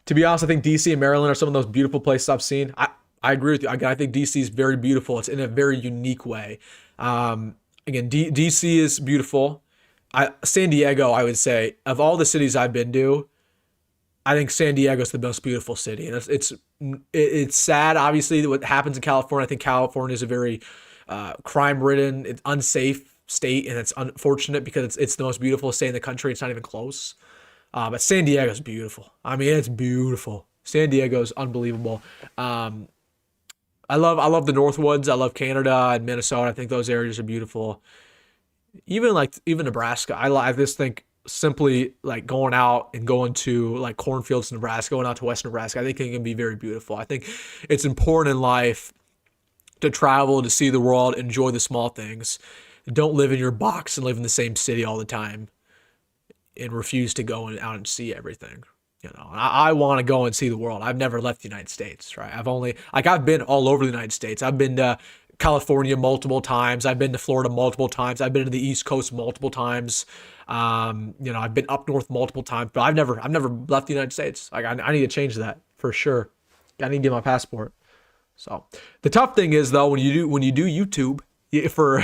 To be honest, I think DC and Maryland are some of those beautiful places I've seen. I agree with you. I think DC is very beautiful. It's in a very unique way. Again, DC is beautiful. San Diego, I would say, of all the cities I've been to, I think San Diego is the most beautiful city, and it's sad, obviously, what happens in California. I think California is a very crime-ridden, it's unsafe state, and it's unfortunate because it's the most beautiful state in the country. It's not even close. But San Diego is beautiful. I mean, it's beautiful. San Diego is unbelievable. I love the Northwoods. I love Canada and Minnesota. I think those areas are beautiful. Even Nebraska. I just think simply like going out and going to like cornfields in Nebraska, going out to West Nebraska, I think it can be very beautiful. I think it's important in life to travel, to see the world, enjoy the small things. Don't live in your box and live in the same city all the time and refuse to go out and see everything. I want to go and see the world. I've never left the United States, right? I've been all over the United States. I've been to California multiple times. I've been to Florida multiple times. I've been to the East Coast multiple times. I've been up north multiple times, but I've never left the United States. Like I need to change that for sure. I need to get my passport. So the tough thing is though, when you do YouTube for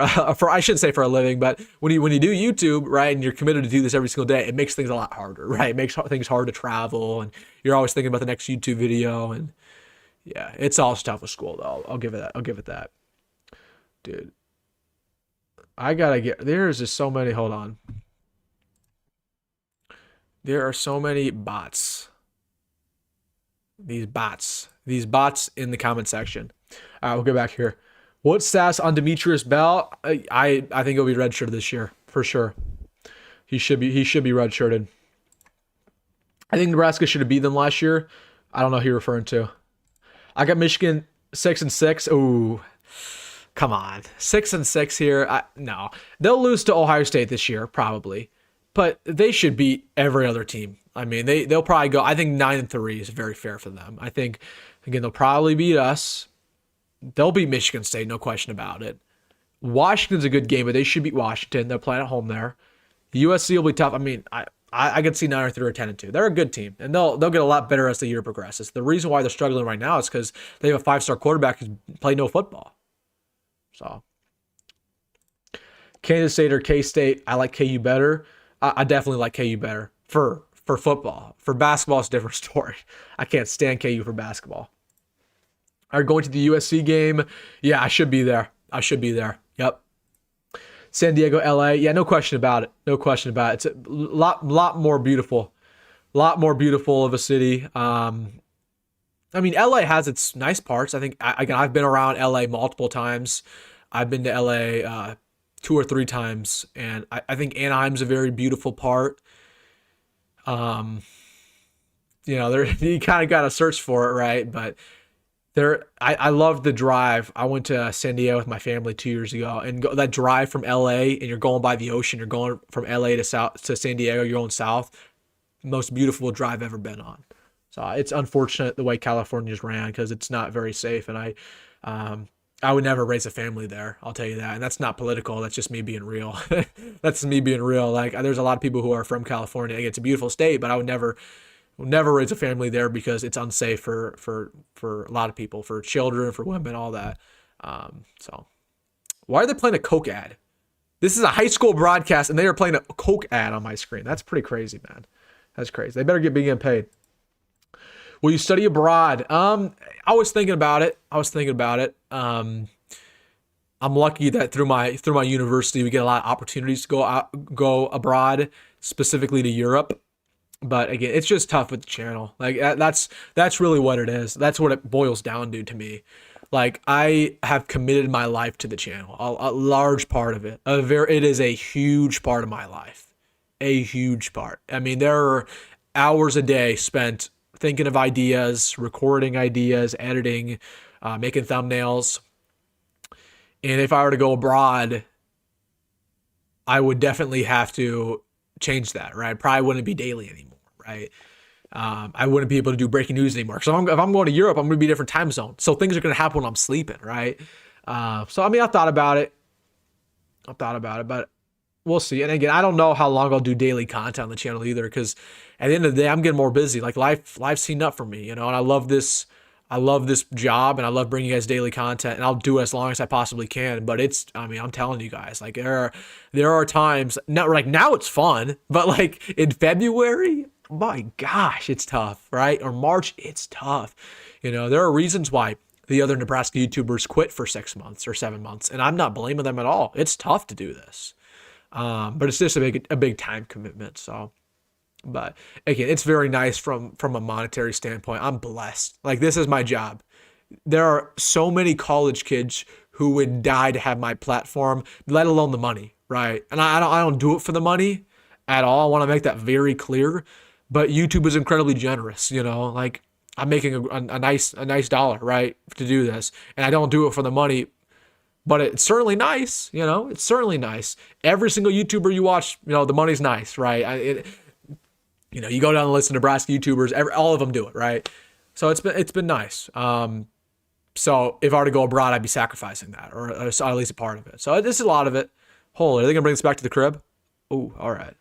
I shouldn't say for a living, but when you do YouTube, right, and you're committed to do this every single day, it makes things a lot harder, right? It makes things hard to travel, and you're always thinking about the next YouTube video, and yeah, it's all tough with school though. I'll give it that, dude. There's just so many, hold on. There are so many bots. These bots in the comment section. All right, we'll get back here. What stats on Demitrius Bell? I think he'll be redshirted this year for sure. He should be redshirted. I think Nebraska should have beat them last year. I don't know who you're referring to. I got Michigan 6-6. Ooh, come on, 6-6 here. No, they'll lose to Ohio State this year probably, but they should beat every other team. I mean, they'll probably go. I think 9-3 is very fair for them. I think again they'll probably beat us. They'll beat Michigan State, no question about it. Washington's a good game, but they should beat Washington. They're playing at home there. USC will be tough. I mean, I could see 9-3 or 10-2. They're a good team, and they'll get a lot better as the year progresses. The reason why they're struggling right now is because they have a 5-star quarterback who's played no football. So, Kansas State or K-State, I like KU better. I definitely like KU better for football. For basketball, it's a different story. I can't stand KU for basketball. Are going to the USC game? Yeah, I should be there. Yep. San Diego, LA. Yeah, no question about it. It's a lot more beautiful. Lot more beautiful of a city. I mean, LA has its nice parts. I think, I've been around LA multiple times. I've been to LA 2 or 3 times, and I think Anaheim's a very beautiful part. You kind of got to search for it, right? But I love the drive. I went to San Diego with my family 2 years ago, and that drive from LA, and you're going by the ocean. You're going from LA to San Diego. You're going south. Most beautiful drive I've ever been on. So it's unfortunate the way California's ran because it's not very safe, and I would never raise a family there. I'll tell you that, and that's not political. That's just me being real. That's me being real. Like there's a lot of people who are from California. It's a beautiful state, but I would never raise a family there because it's unsafe for a lot of people, for children, for women, all that. So why are they playing a Coke ad? This is a high school broadcast, and they are playing a Coke ad on my screen. That's pretty crazy, man. That's crazy. They better be getting paid. Will you study abroad? I was thinking about it. I'm lucky that through my university we get a lot of opportunities to go abroad, specifically to Europe. But again, it's just tough with the channel. Like that's really what it is. That's what it boils down to me. Like I have committed my life to the channel, a large part of it. It is a huge part of my life, a huge part. I mean, there are hours a day spent thinking of ideas, recording ideas, editing, making thumbnails. And if I were to go abroad, I would definitely have to change that, right? Probably wouldn't be daily anymore, right? I wouldn't be able to do breaking news anymore. So if I'm going to Europe, I'm going to be a different time zone. So things are going to happen when I'm sleeping, right? So I mean, I thought about it, but we'll see. And again, I don't know how long I'll do daily content on the channel either, because at the end of the day, I'm getting more busy. Like life's heating up for me, and I love this job, and I love bringing you guys daily content, and I'll do it as long as I possibly can. But I'm telling you guys, like there are times now, like now it's fun, but like in February, my gosh, it's tough, right? Or March, it's tough. There are reasons why the other Nebraska YouTubers quit for 6 months or 7 months, and I'm not blaming them at all. It's tough to do this. But it's just a big time commitment. So, but again, it's very nice from a monetary standpoint. I'm blessed. Like this is my job. There are so many college kids who would die to have my platform, let alone the money, right? And I don't do it for the money at all. I want to make that very clear. But YouTube is incredibly generous. Like I'm making a nice dollar, right, to do this, and I don't do it for the money. But it's certainly nice, it's certainly nice. Every single YouTuber you watch, the money's nice, right? You go down the list of Nebraska YouTubers, all of them do it, right? So it's been nice. So if I were to go abroad, I'd be sacrificing that, or at least a part of it. So this is a lot of it. Holy, are they gonna bring this back to the crib? Oh, all right.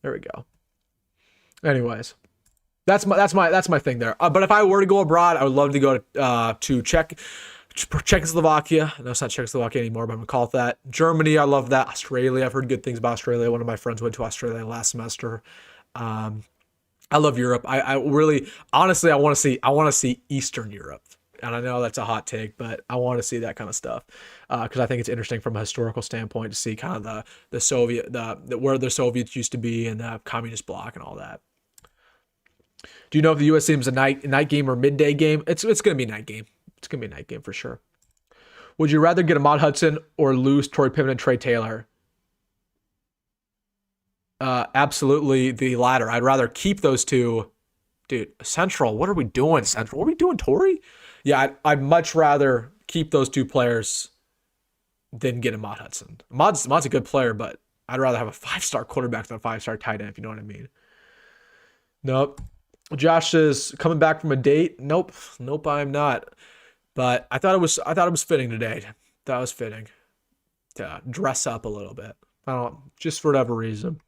There we go. Anyways, that's my thing there. But if I were to go abroad, I would love to go to Czechoslovakia. No, it's not Czechoslovakia anymore, but I'm gonna call it that. Germany, I love that. Australia, I've heard good things about Australia. One of my friends went to Australia last semester. I love Europe. I really, honestly, I want to see Eastern Europe. And I know that's a hot take, but I want to see that kind of stuff because I think it's interesting from a historical standpoint to see kind of the Soviet, where the Soviets used to be and the communist bloc and all that. Do you know if the U.S. team is a night game or midday game? It's gonna be a night game. It's going to be a night game for sure. Would you rather get Ahmad Hudson or lose Tory Pittman and Trey Taylor? Absolutely the latter. I'd rather keep those two. Dude, Central, what are we doing, Central? What are we doing, Tory? Yeah, I'd much rather keep those two players than get Ahmad Hudson. Ahmad's a good player, but I'd rather have a 5-star quarterback than a 5-star tight end, if you know what I mean. Nope. Josh is coming back from a date. Nope, I'm not. But I thought it was fitting today. That was fitting to dress up a little bit. Just for whatever reason.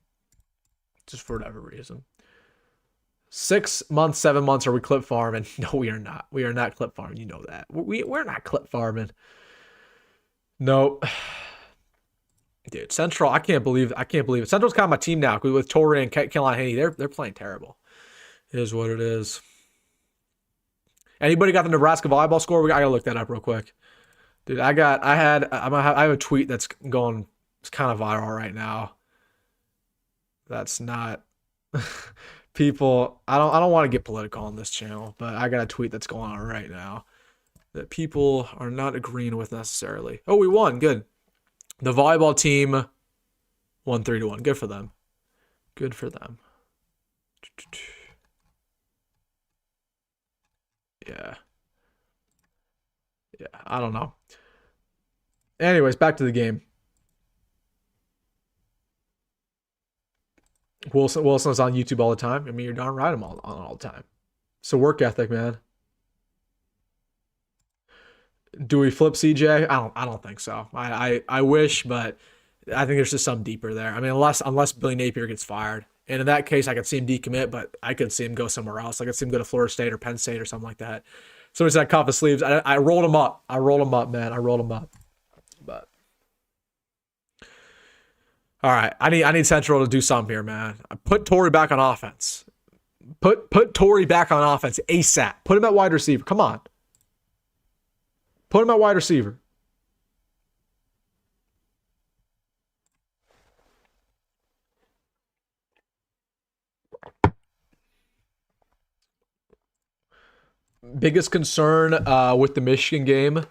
6 months, 7 months are we clip farming? No, we are not. We are not clip farming. You know that. We're not clip farming. Nope. Dude, Central, I can't believe it. Central's kind of my team now with Tory and Kaahaaina-Torres. They're playing terrible. It is what it is. Anybody got the Nebraska volleyball score? I gotta look that up real quick, dude. I have a tweet that's going. It's kind of viral right now. That's not people. I don't want to get political on this channel, but I got a tweet that's going on right now that people are not agreeing with necessarily. Oh, we won. Good. The volleyball team won 3-1. Good for them. Good for them. Yeah. Yeah, I don't know. Anyways, back to the game. Wilson's on YouTube all the time. I mean, you're darn right, I'm all the time. So work ethic, man. Do we flip CJ? I don't think so. I wish, but I think there's just some deeper there. I mean, unless Billy Napier gets fired. And in that case, I could see him decommit, but I could see him go somewhere else. I could see him go to Florida State or Penn State or something like that. Somebody said cuff his sleeves. I rolled him up. I rolled him up, man. I rolled him up. But all right, I need Central to do something here, man. Put Tory back on offense. Put Tory back on offense ASAP. Put him at wide receiver. Come on. Put him at wide receiver. Biggest concern with the Michigan game,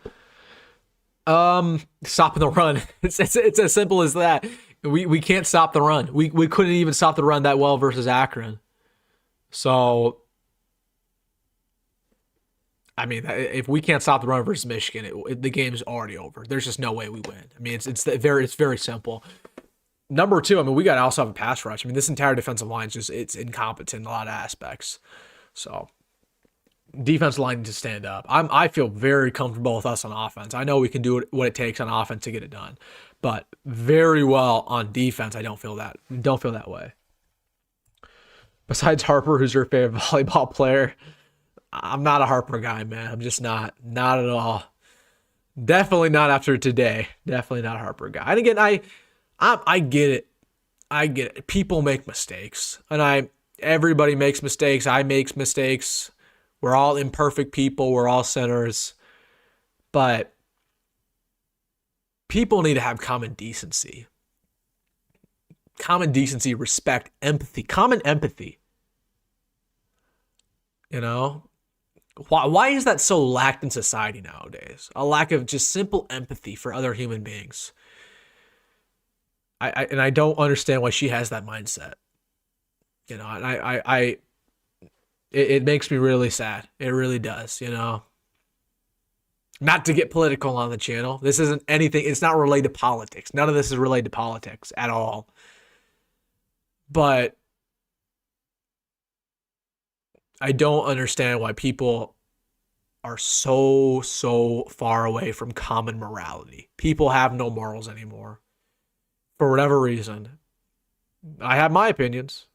stopping the run. It's as simple as that. We can't stop the run. We couldn't even stop the run that well versus Akron. So, I mean, if we can't stop the run versus Michigan, the game's already over. There's just no way we win. I mean, it's very simple. Number two, I mean, we got to also have a pass rush. I mean, this entire defensive line is just it's incompetent in a lot of aspects. So, defensive line to stand up. I feel very comfortable with us on offense. I know we can do what it takes on offense to get it done, but very well on defense. I don't feel that way. Besides Harper, who's your favorite volleyball player? I'm not a Harper guy, man. I'm just not at all. Definitely not after today. Definitely not a Harper guy. And again, I get it. I get it. People make mistakes, and everybody makes mistakes. I make mistakes. We're all imperfect people. We're all sinners. But people need to have common decency. Common decency, respect, empathy. Common empathy. You know? Why is that so lacked in society nowadays? A lack of just simple empathy for other human beings. I don't understand why she has that mindset. You know, and it makes me really sad. It really does, you know. Not to get political on the channel. This isn't anything. It's not related to politics. None of this is related to politics at all. But I don't understand why people are so far away from common morality. People have no morals anymore. For whatever reason. I have my opinions.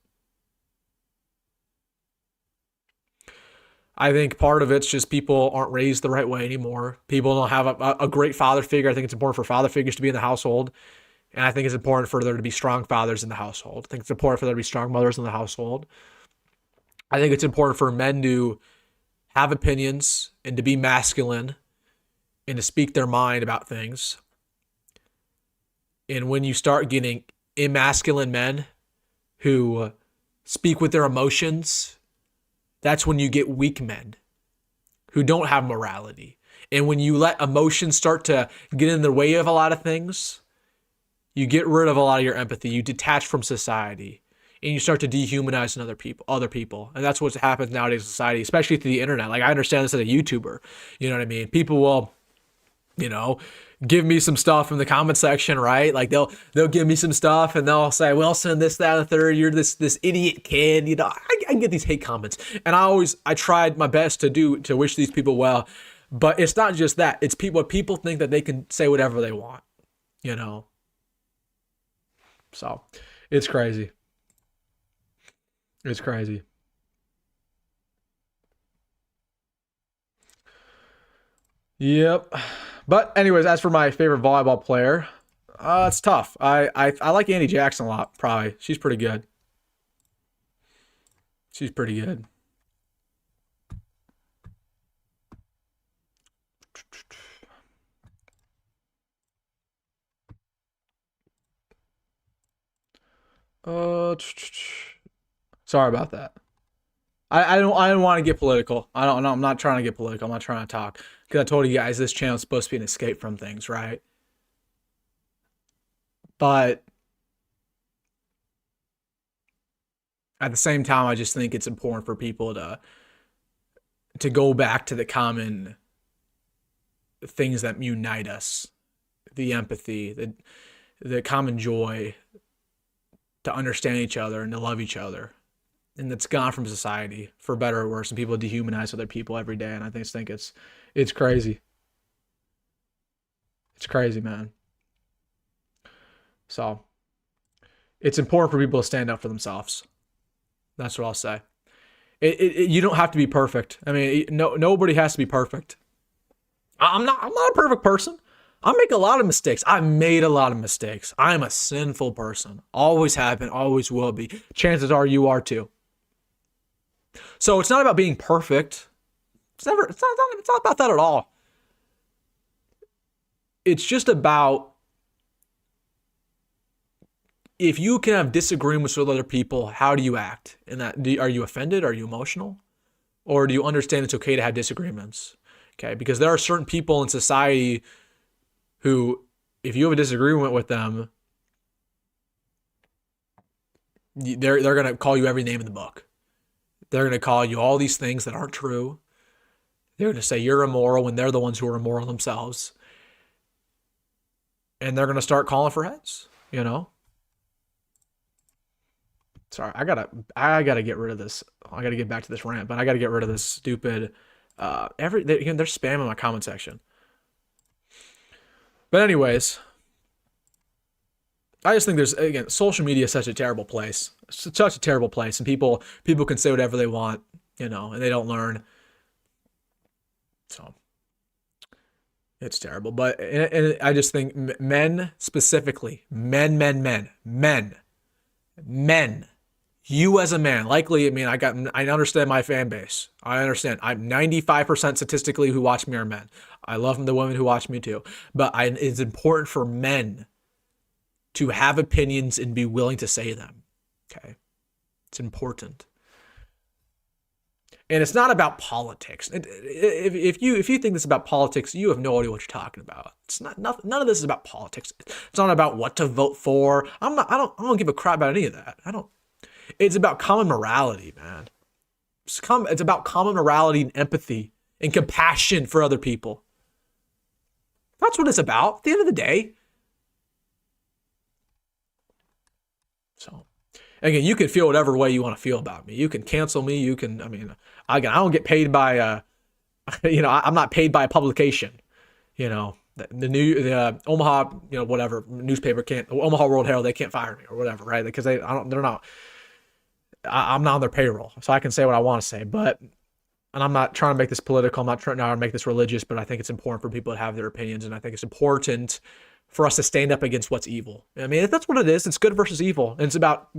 I think part of it's just people aren't raised the right way anymore. People don't have a great father figure. I think it's important for father figures to be in the household. And I think it's important for there to be strong fathers in the household. I think it's important for there to be strong mothers in the household. I think it's important for men to have opinions and to be masculine and to speak their mind about things. And when you start getting emasculine men who speak with their emotions, that's when you get weak men who don't have morality. And when you let emotions start to get in the way of a lot of things, you get rid of a lot of your empathy. You detach from society and you start to dehumanize other people. And that's what happens nowadays in society, especially through the internet. Like, I understand this as a YouTuber. You know what I mean? People will, you know, give me some stuff in the comment section, right? Like they'll give me some stuff and they'll say, Wilson, this, that, and the third, you're this idiot kid. You know, I get these hate comments. And I tried my best to wish these people well. But it's not just that. It's people think that they can say whatever they want, you know? So it's crazy. It's crazy. Yep. But anyways, as for my favorite volleyball player, it's tough. I like Andy Jackson a lot, probably. She's pretty good. She's pretty good. Sorry about that. I don't want to get political. I'm not trying to get political. I'm not trying to talk. Because I told you guys this channel is supposed to be an escape from things, right? But at the same time, I just think it's important for people to go back to the common things that unite us, the empathy, the common joy to understand each other and to love each other. And it's gone from society, for better or worse, and people dehumanize other people every day. And I just think it's crazy. It's crazy, man. So it's important for people to stand up for themselves. That's what I'll say. You don't have to be perfect. I mean, nobody has to be perfect. I'm not a perfect person. I make a lot of mistakes. I've made a lot of mistakes. I'm a sinful person. Always have been, always will be. Chances are you are too. So it's not about being perfect. It's not about that at all. It's just about, if you can have disagreements with other people, how do you act? In that, are you offended? Are you emotional? Or do you understand it's okay to have disagreements? Okay, because there are certain people in society who, if you have a disagreement with them, they're going to call you every name in the book. They're going to call you all these things that aren't true. They're going to say you're immoral when they're the ones who are immoral themselves. And they're going to start calling for heads, you know? Sorry, I gotta get rid of this. I gotta get back to this rant, but I gotta get rid of this stupid, they're spamming my comment section. But anyways, I just think again, social media is such a terrible place. It's such a terrible place, and people can say whatever they want, you know, and they don't learn. So it's terrible. But and I just think men specifically, men. You as a man, likely, I mean, I understand my fan base. I understand. I'm 95% statistically who watch me are men. I love the women who watch me too. But it's important for men to have opinions and be willing to say them. Okay? It's important. And it's not about politics. If you think this is about politics, you have no idea what you're talking about. It's not none of this is about politics. It's not about what to vote for. I don't give a crap about any of that. It's about common morality, man. It's about common morality and empathy and compassion for other people. That's what it's about at the end of the day. So, again, you can feel whatever way you want to feel about me. You can cancel me. You can, I don't get paid by, I'm not paid by a publication. You know, the Omaha, whatever newspaper Omaha World Herald, they can't fire me or whatever, right? Because I'm not on their payroll, so I can say what I want to say. And I'm not trying to make this political. I'm not trying to make this religious, but I think it's important for people to have their opinions, and I think it's important for us to stand up against what's evil. I mean, if that's what it is, it's good versus evil. And it's about,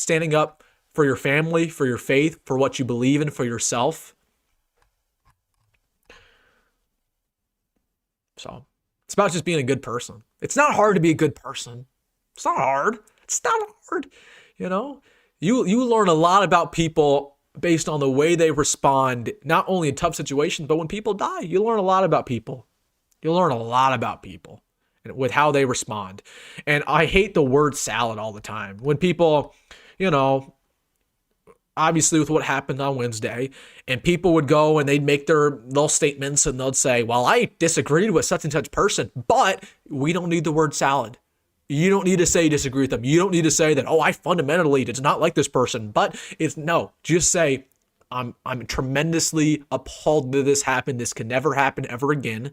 standing up for your family, for your faith, for what you believe in, for yourself. So it's about just being a good person. It's not hard to be a good person. It's not hard. You learn a lot about people based on the way they respond, not only in tough situations, but when people die. You learn a lot about people. And with how they respond. And I hate the word salad all the time. When people, obviously with what happened on Wednesday, and people would go and they'd make their little statements and they'd say, well, I disagreed with such and such person, but we don't need the word salad. You don't need to say you disagree with them. You don't need to say that, I fundamentally did not like this person. But just say, I'm tremendously appalled that this happened. This can never happen ever again.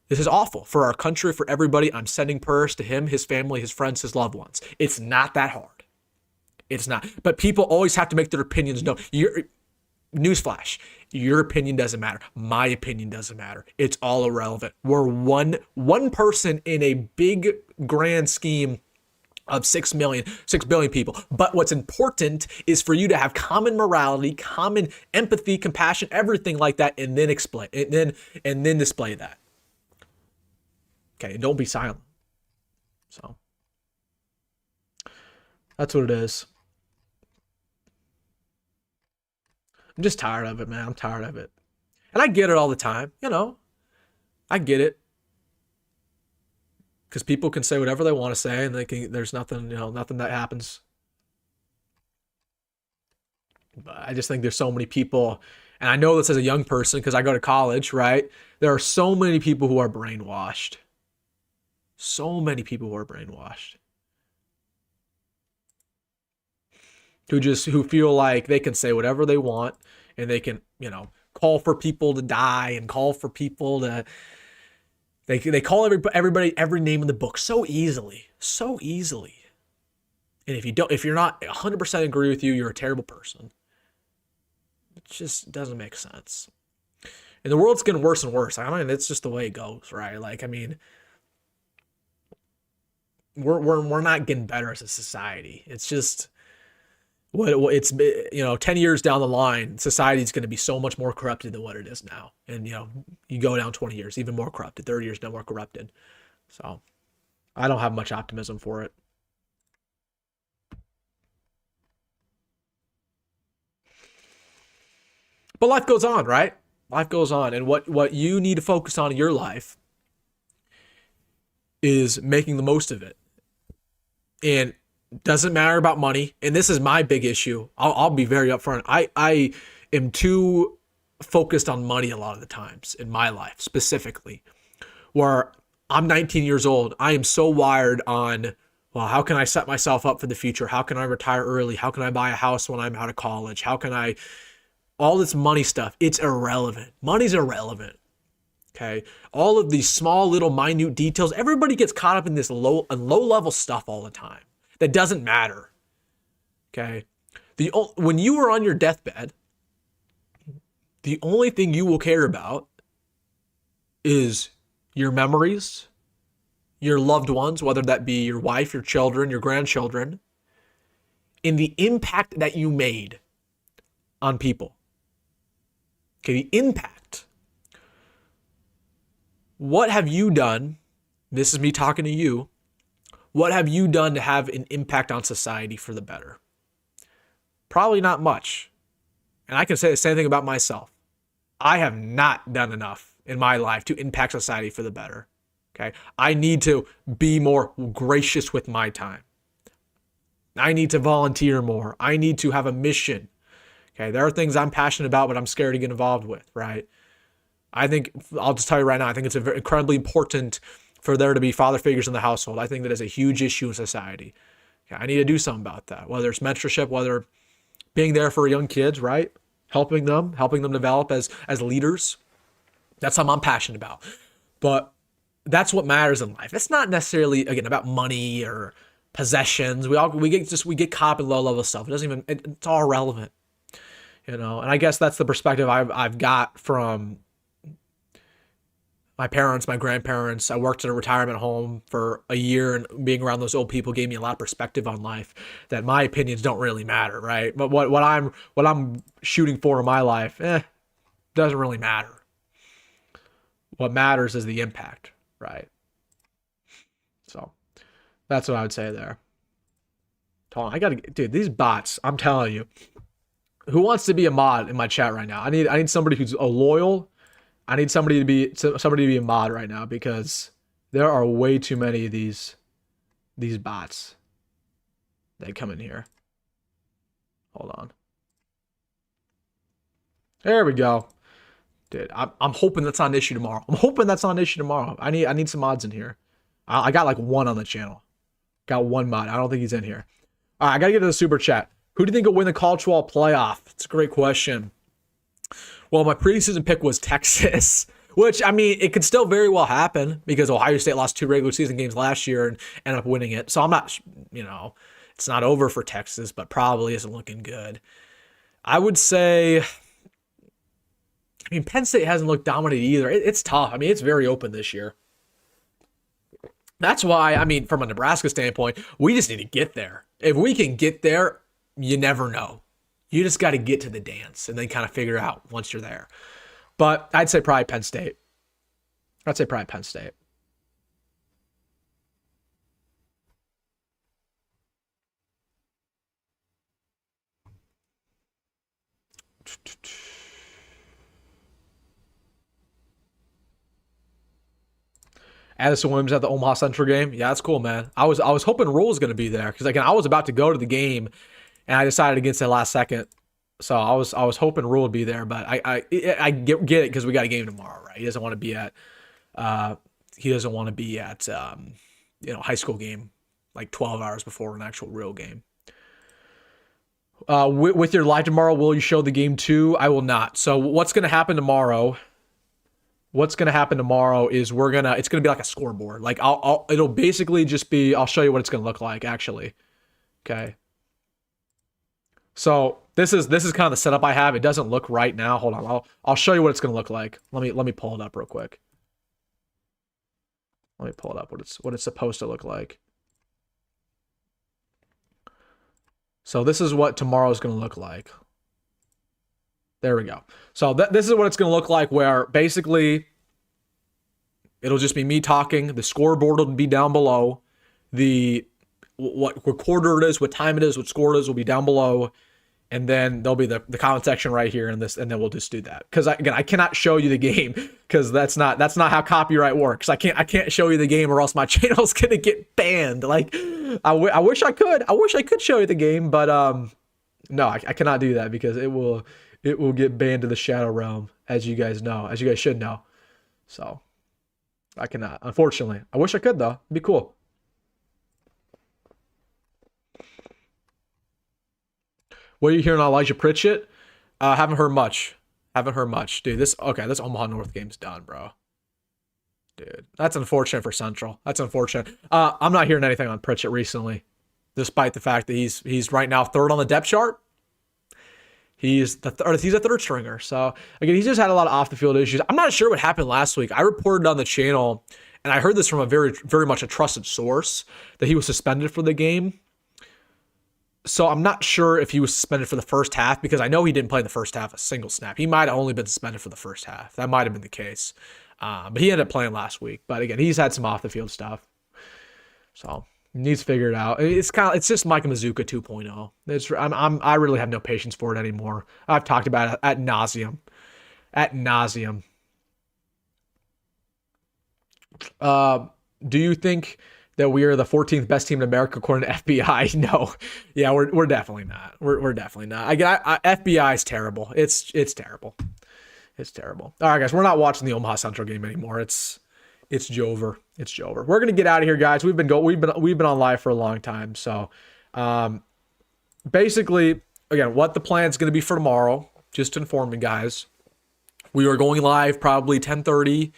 This is awful for our country, for everybody. I'm sending prayers to him, his family, his friends, his loved ones. It's not that hard. It's not. But people always have to make their opinions known. Newsflash, your opinion doesn't matter. My opinion doesn't matter. It's all irrelevant. We're one person in a big grand scheme of 6 billion people. But what's important is for you to have common morality, common empathy, compassion, everything like that, and then explain and then display that. Okay, and don't be silent. So that's what it is. I'm just tired of it, man. I'm tired of it. And I get it all the time, I get it. Because people can say whatever they want to say, and there's nothing that happens. But I just think there's so many people And I know this as a young person because I go to college, right? There are so many people who are brainwashed. So many people who are brainwashed. Who feel like they can say whatever they want and they can, call for people to die and call for people to they call everybody every name in the book so easily. And if you're not 100% agree with you, you're a terrible person. It just doesn't make sense. And the world's getting worse and worse. I mean, it's just the way it goes, right? Like, I mean, we're not getting better as a society. It's just it's 10 years down the line, society is going to be so much more corrupted than what it is now. And you go down 20 years, even more corrupted, 30 years now more corrupted. So I don't have much optimism for it. But life goes on, right? Life goes on. And what you need to focus on in your life is making the most of it. And doesn't matter about money. And this is my big issue. I'll be very upfront. I am too focused on money a lot of the times in my life, specifically, where I'm 19 years old. I am so wired on, well, how can I set myself up for the future? How can I retire early? How can I buy a house when I'm out of college? How can I, all this money stuff, it's irrelevant. Money's irrelevant. Okay. All of these small little minute details, everybody gets caught up in this low level stuff all the time. That doesn't matter. Okay. When you are on your deathbed, the only thing you will care about is your memories, your loved ones, whether that be your wife, your children, your grandchildren, and the impact that you made on people. Okay, the impact. What have you done? This is me talking to you. What have you done to have an impact on society for the better? Probably not much. And I can say the same thing about myself. I have not done enough in my life to impact society for the better. Okay? I need to be more gracious with my time. I need to volunteer more. I need to have a mission. Okay? There are things I'm passionate about, but I'm scared to get involved with, right? I'll just tell you right now, I think it's incredibly important for there to be father figures in the household. I think that is a huge issue in society. Okay, I need to do something about that, whether it's mentorship, whether being there for young kids, right? Helping them develop as leaders. That's something I'm passionate about. But that's what matters in life. It's not necessarily, again, about money or possessions. We get caught up in low level stuff. It's all irrelevant. And I guess that's the perspective I've got from my parents, my grandparents. I worked at a retirement home for a year, and being around those old people gave me a lot of perspective on life that my opinions don't really matter, right? But what I'm shooting for in my life, doesn't really matter. What matters is the impact, right? So that's what I would say there. Dude, these bots, I'm telling you, who wants to be a mod in my chat right now? I need somebody who's a loyal. I need somebody to be a mod right now, because there are way too many of these bots that come in here. Hold on. There we go. Dude, I'm hoping that's not an issue tomorrow. I need some mods in here. I got like one on the channel. Got one mod. I don't think he's in here. All right, I got to get to the super chat. Who do you think will win the college football playoff? It's a great question. Well, my preseason pick was Texas, which, I mean, it could still very well happen because Ohio State lost 2 regular season games last year and ended up winning it. So I'm not, it's not over for Texas, but probably isn't looking good. I would say, Penn State hasn't looked dominant either. It's tough. It's very open this year. That's why, from a Nebraska standpoint, we just need to get there. If we can get there, you never know. You just got to get to the dance and then kind of figure out once you're there. But I'd say probably Penn State. Addison Williams at the Omaha Central game. Yeah, that's cool, man. I was hoping Roll was going to be there because, again, I was about to go to the game and I decided against it last second. So I was hoping Rule would be there, but I get it because we got a game tomorrow, right? He doesn't want to be at high school game like 12 hours before an actual real game. With your live tomorrow, will you show the game too? I will not. So what's going to happen tomorrow? What's going to happen tomorrow is it's going to be like a scoreboard. Like it'll basically just be, I'll show you what it's going to look like actually. Okay. So this is kind of the setup I have. It doesn't look right now. Hold on. I'll show you what it's going to look like. Let me pull it up real quick. Let me pull it up what it's supposed to look like. So this is what tomorrow is going to look like. There we go. So this is what it's going to look like, where basically it'll just be me talking. The scoreboard will be down below. What quarter it is, what time it is, what score it is will be down below. And then there'll be the comment section right here, and then we'll just do that. Because I cannot show you the game because that's not how copyright works. I can't show you the game or else my channel's gonna get banned. Like I wish I could. I wish I could show you the game, but no, I cannot do that because it will get banned to the shadow realm, as you guys know, as you guys should know. So I cannot, unfortunately. I wish I could though. It'd be cool. What are you hearing on Elijah Pritchett? Haven't heard much. Dude, this Omaha North game's done, bro. Dude, that's unfortunate for Central. That's unfortunate. I'm not hearing anything on Pritchett recently, despite the fact that he's right now third on the depth chart. He's a third stringer. So, again, he's just had a lot of off-the-field issues. I'm not sure what happened last week. I reported on the channel, and I heard this from a very, very much a trusted source, that he was suspended for the game. So I'm not sure if he was suspended for the first half, because I know he didn't play in the first half a single snap. He might have only been suspended for the first half. That might have been the case. But he ended up playing last week. But again, he's had some off-the-field stuff. So he needs to figure it out. It's just Micah Mazuka 2.0. I really have no patience for it anymore. I've talked about it ad nauseum. Do you think that we are the 14th best team in America according to FBI? No. Yeah, we're definitely not. We're definitely not. FBI is terrible. It's terrible. It's terrible. All right, guys, we're not watching the Omaha Central game anymore. It's Jover. It's Jover. We're gonna get out of here, guys. We've been on live for a long time. So, basically, again, what the plan is gonna be for tomorrow, just to inform you guys, we are going live probably 10:30,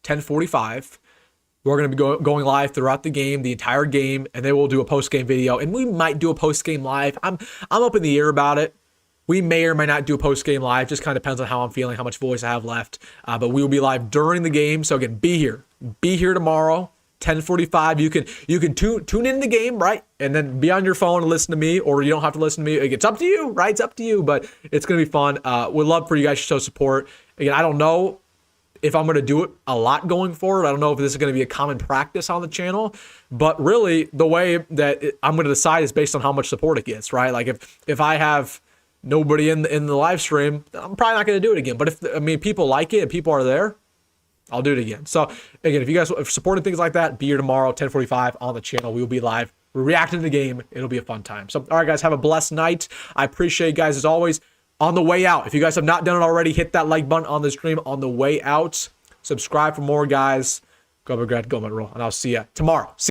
10:45. We're going to be going live throughout the game, the entire game, and then we'll do a post-game video. And we might do a post-game live. I'm up in the air about it. We may or may not do a post-game live. Just kind of depends on how I'm feeling, how much voice I have left. But we will be live during the game. So again, be here. Be here tomorrow, 10:45. You can tune in the game, right? And then be on your phone and listen to me, or you don't have to listen to me. It's up to you, right? It's up to you. But it's going to be fun. We'd love for you guys to show support. Again, I don't know if I'm going to do it a lot going forward. I don't know if this is going to be a common practice on the channel, but really the way that I'm going to decide is based on how much support it gets, right? Like if I have nobody in the live stream, I'm probably not going to do it again. But if people like it and people are there, I'll do it again. So again, if you guys are supporting things like that, be here tomorrow, 10:45 on the channel. We will be live. We're reacting to the game. It'll be a fun time. So, all right, guys, have a blessed night. I appreciate you guys as always. On the way out, if you guys have not done it already, hit that like button on the stream on the way out. Subscribe for more, guys. Go, McGrath, go, roll, and I'll see you tomorrow.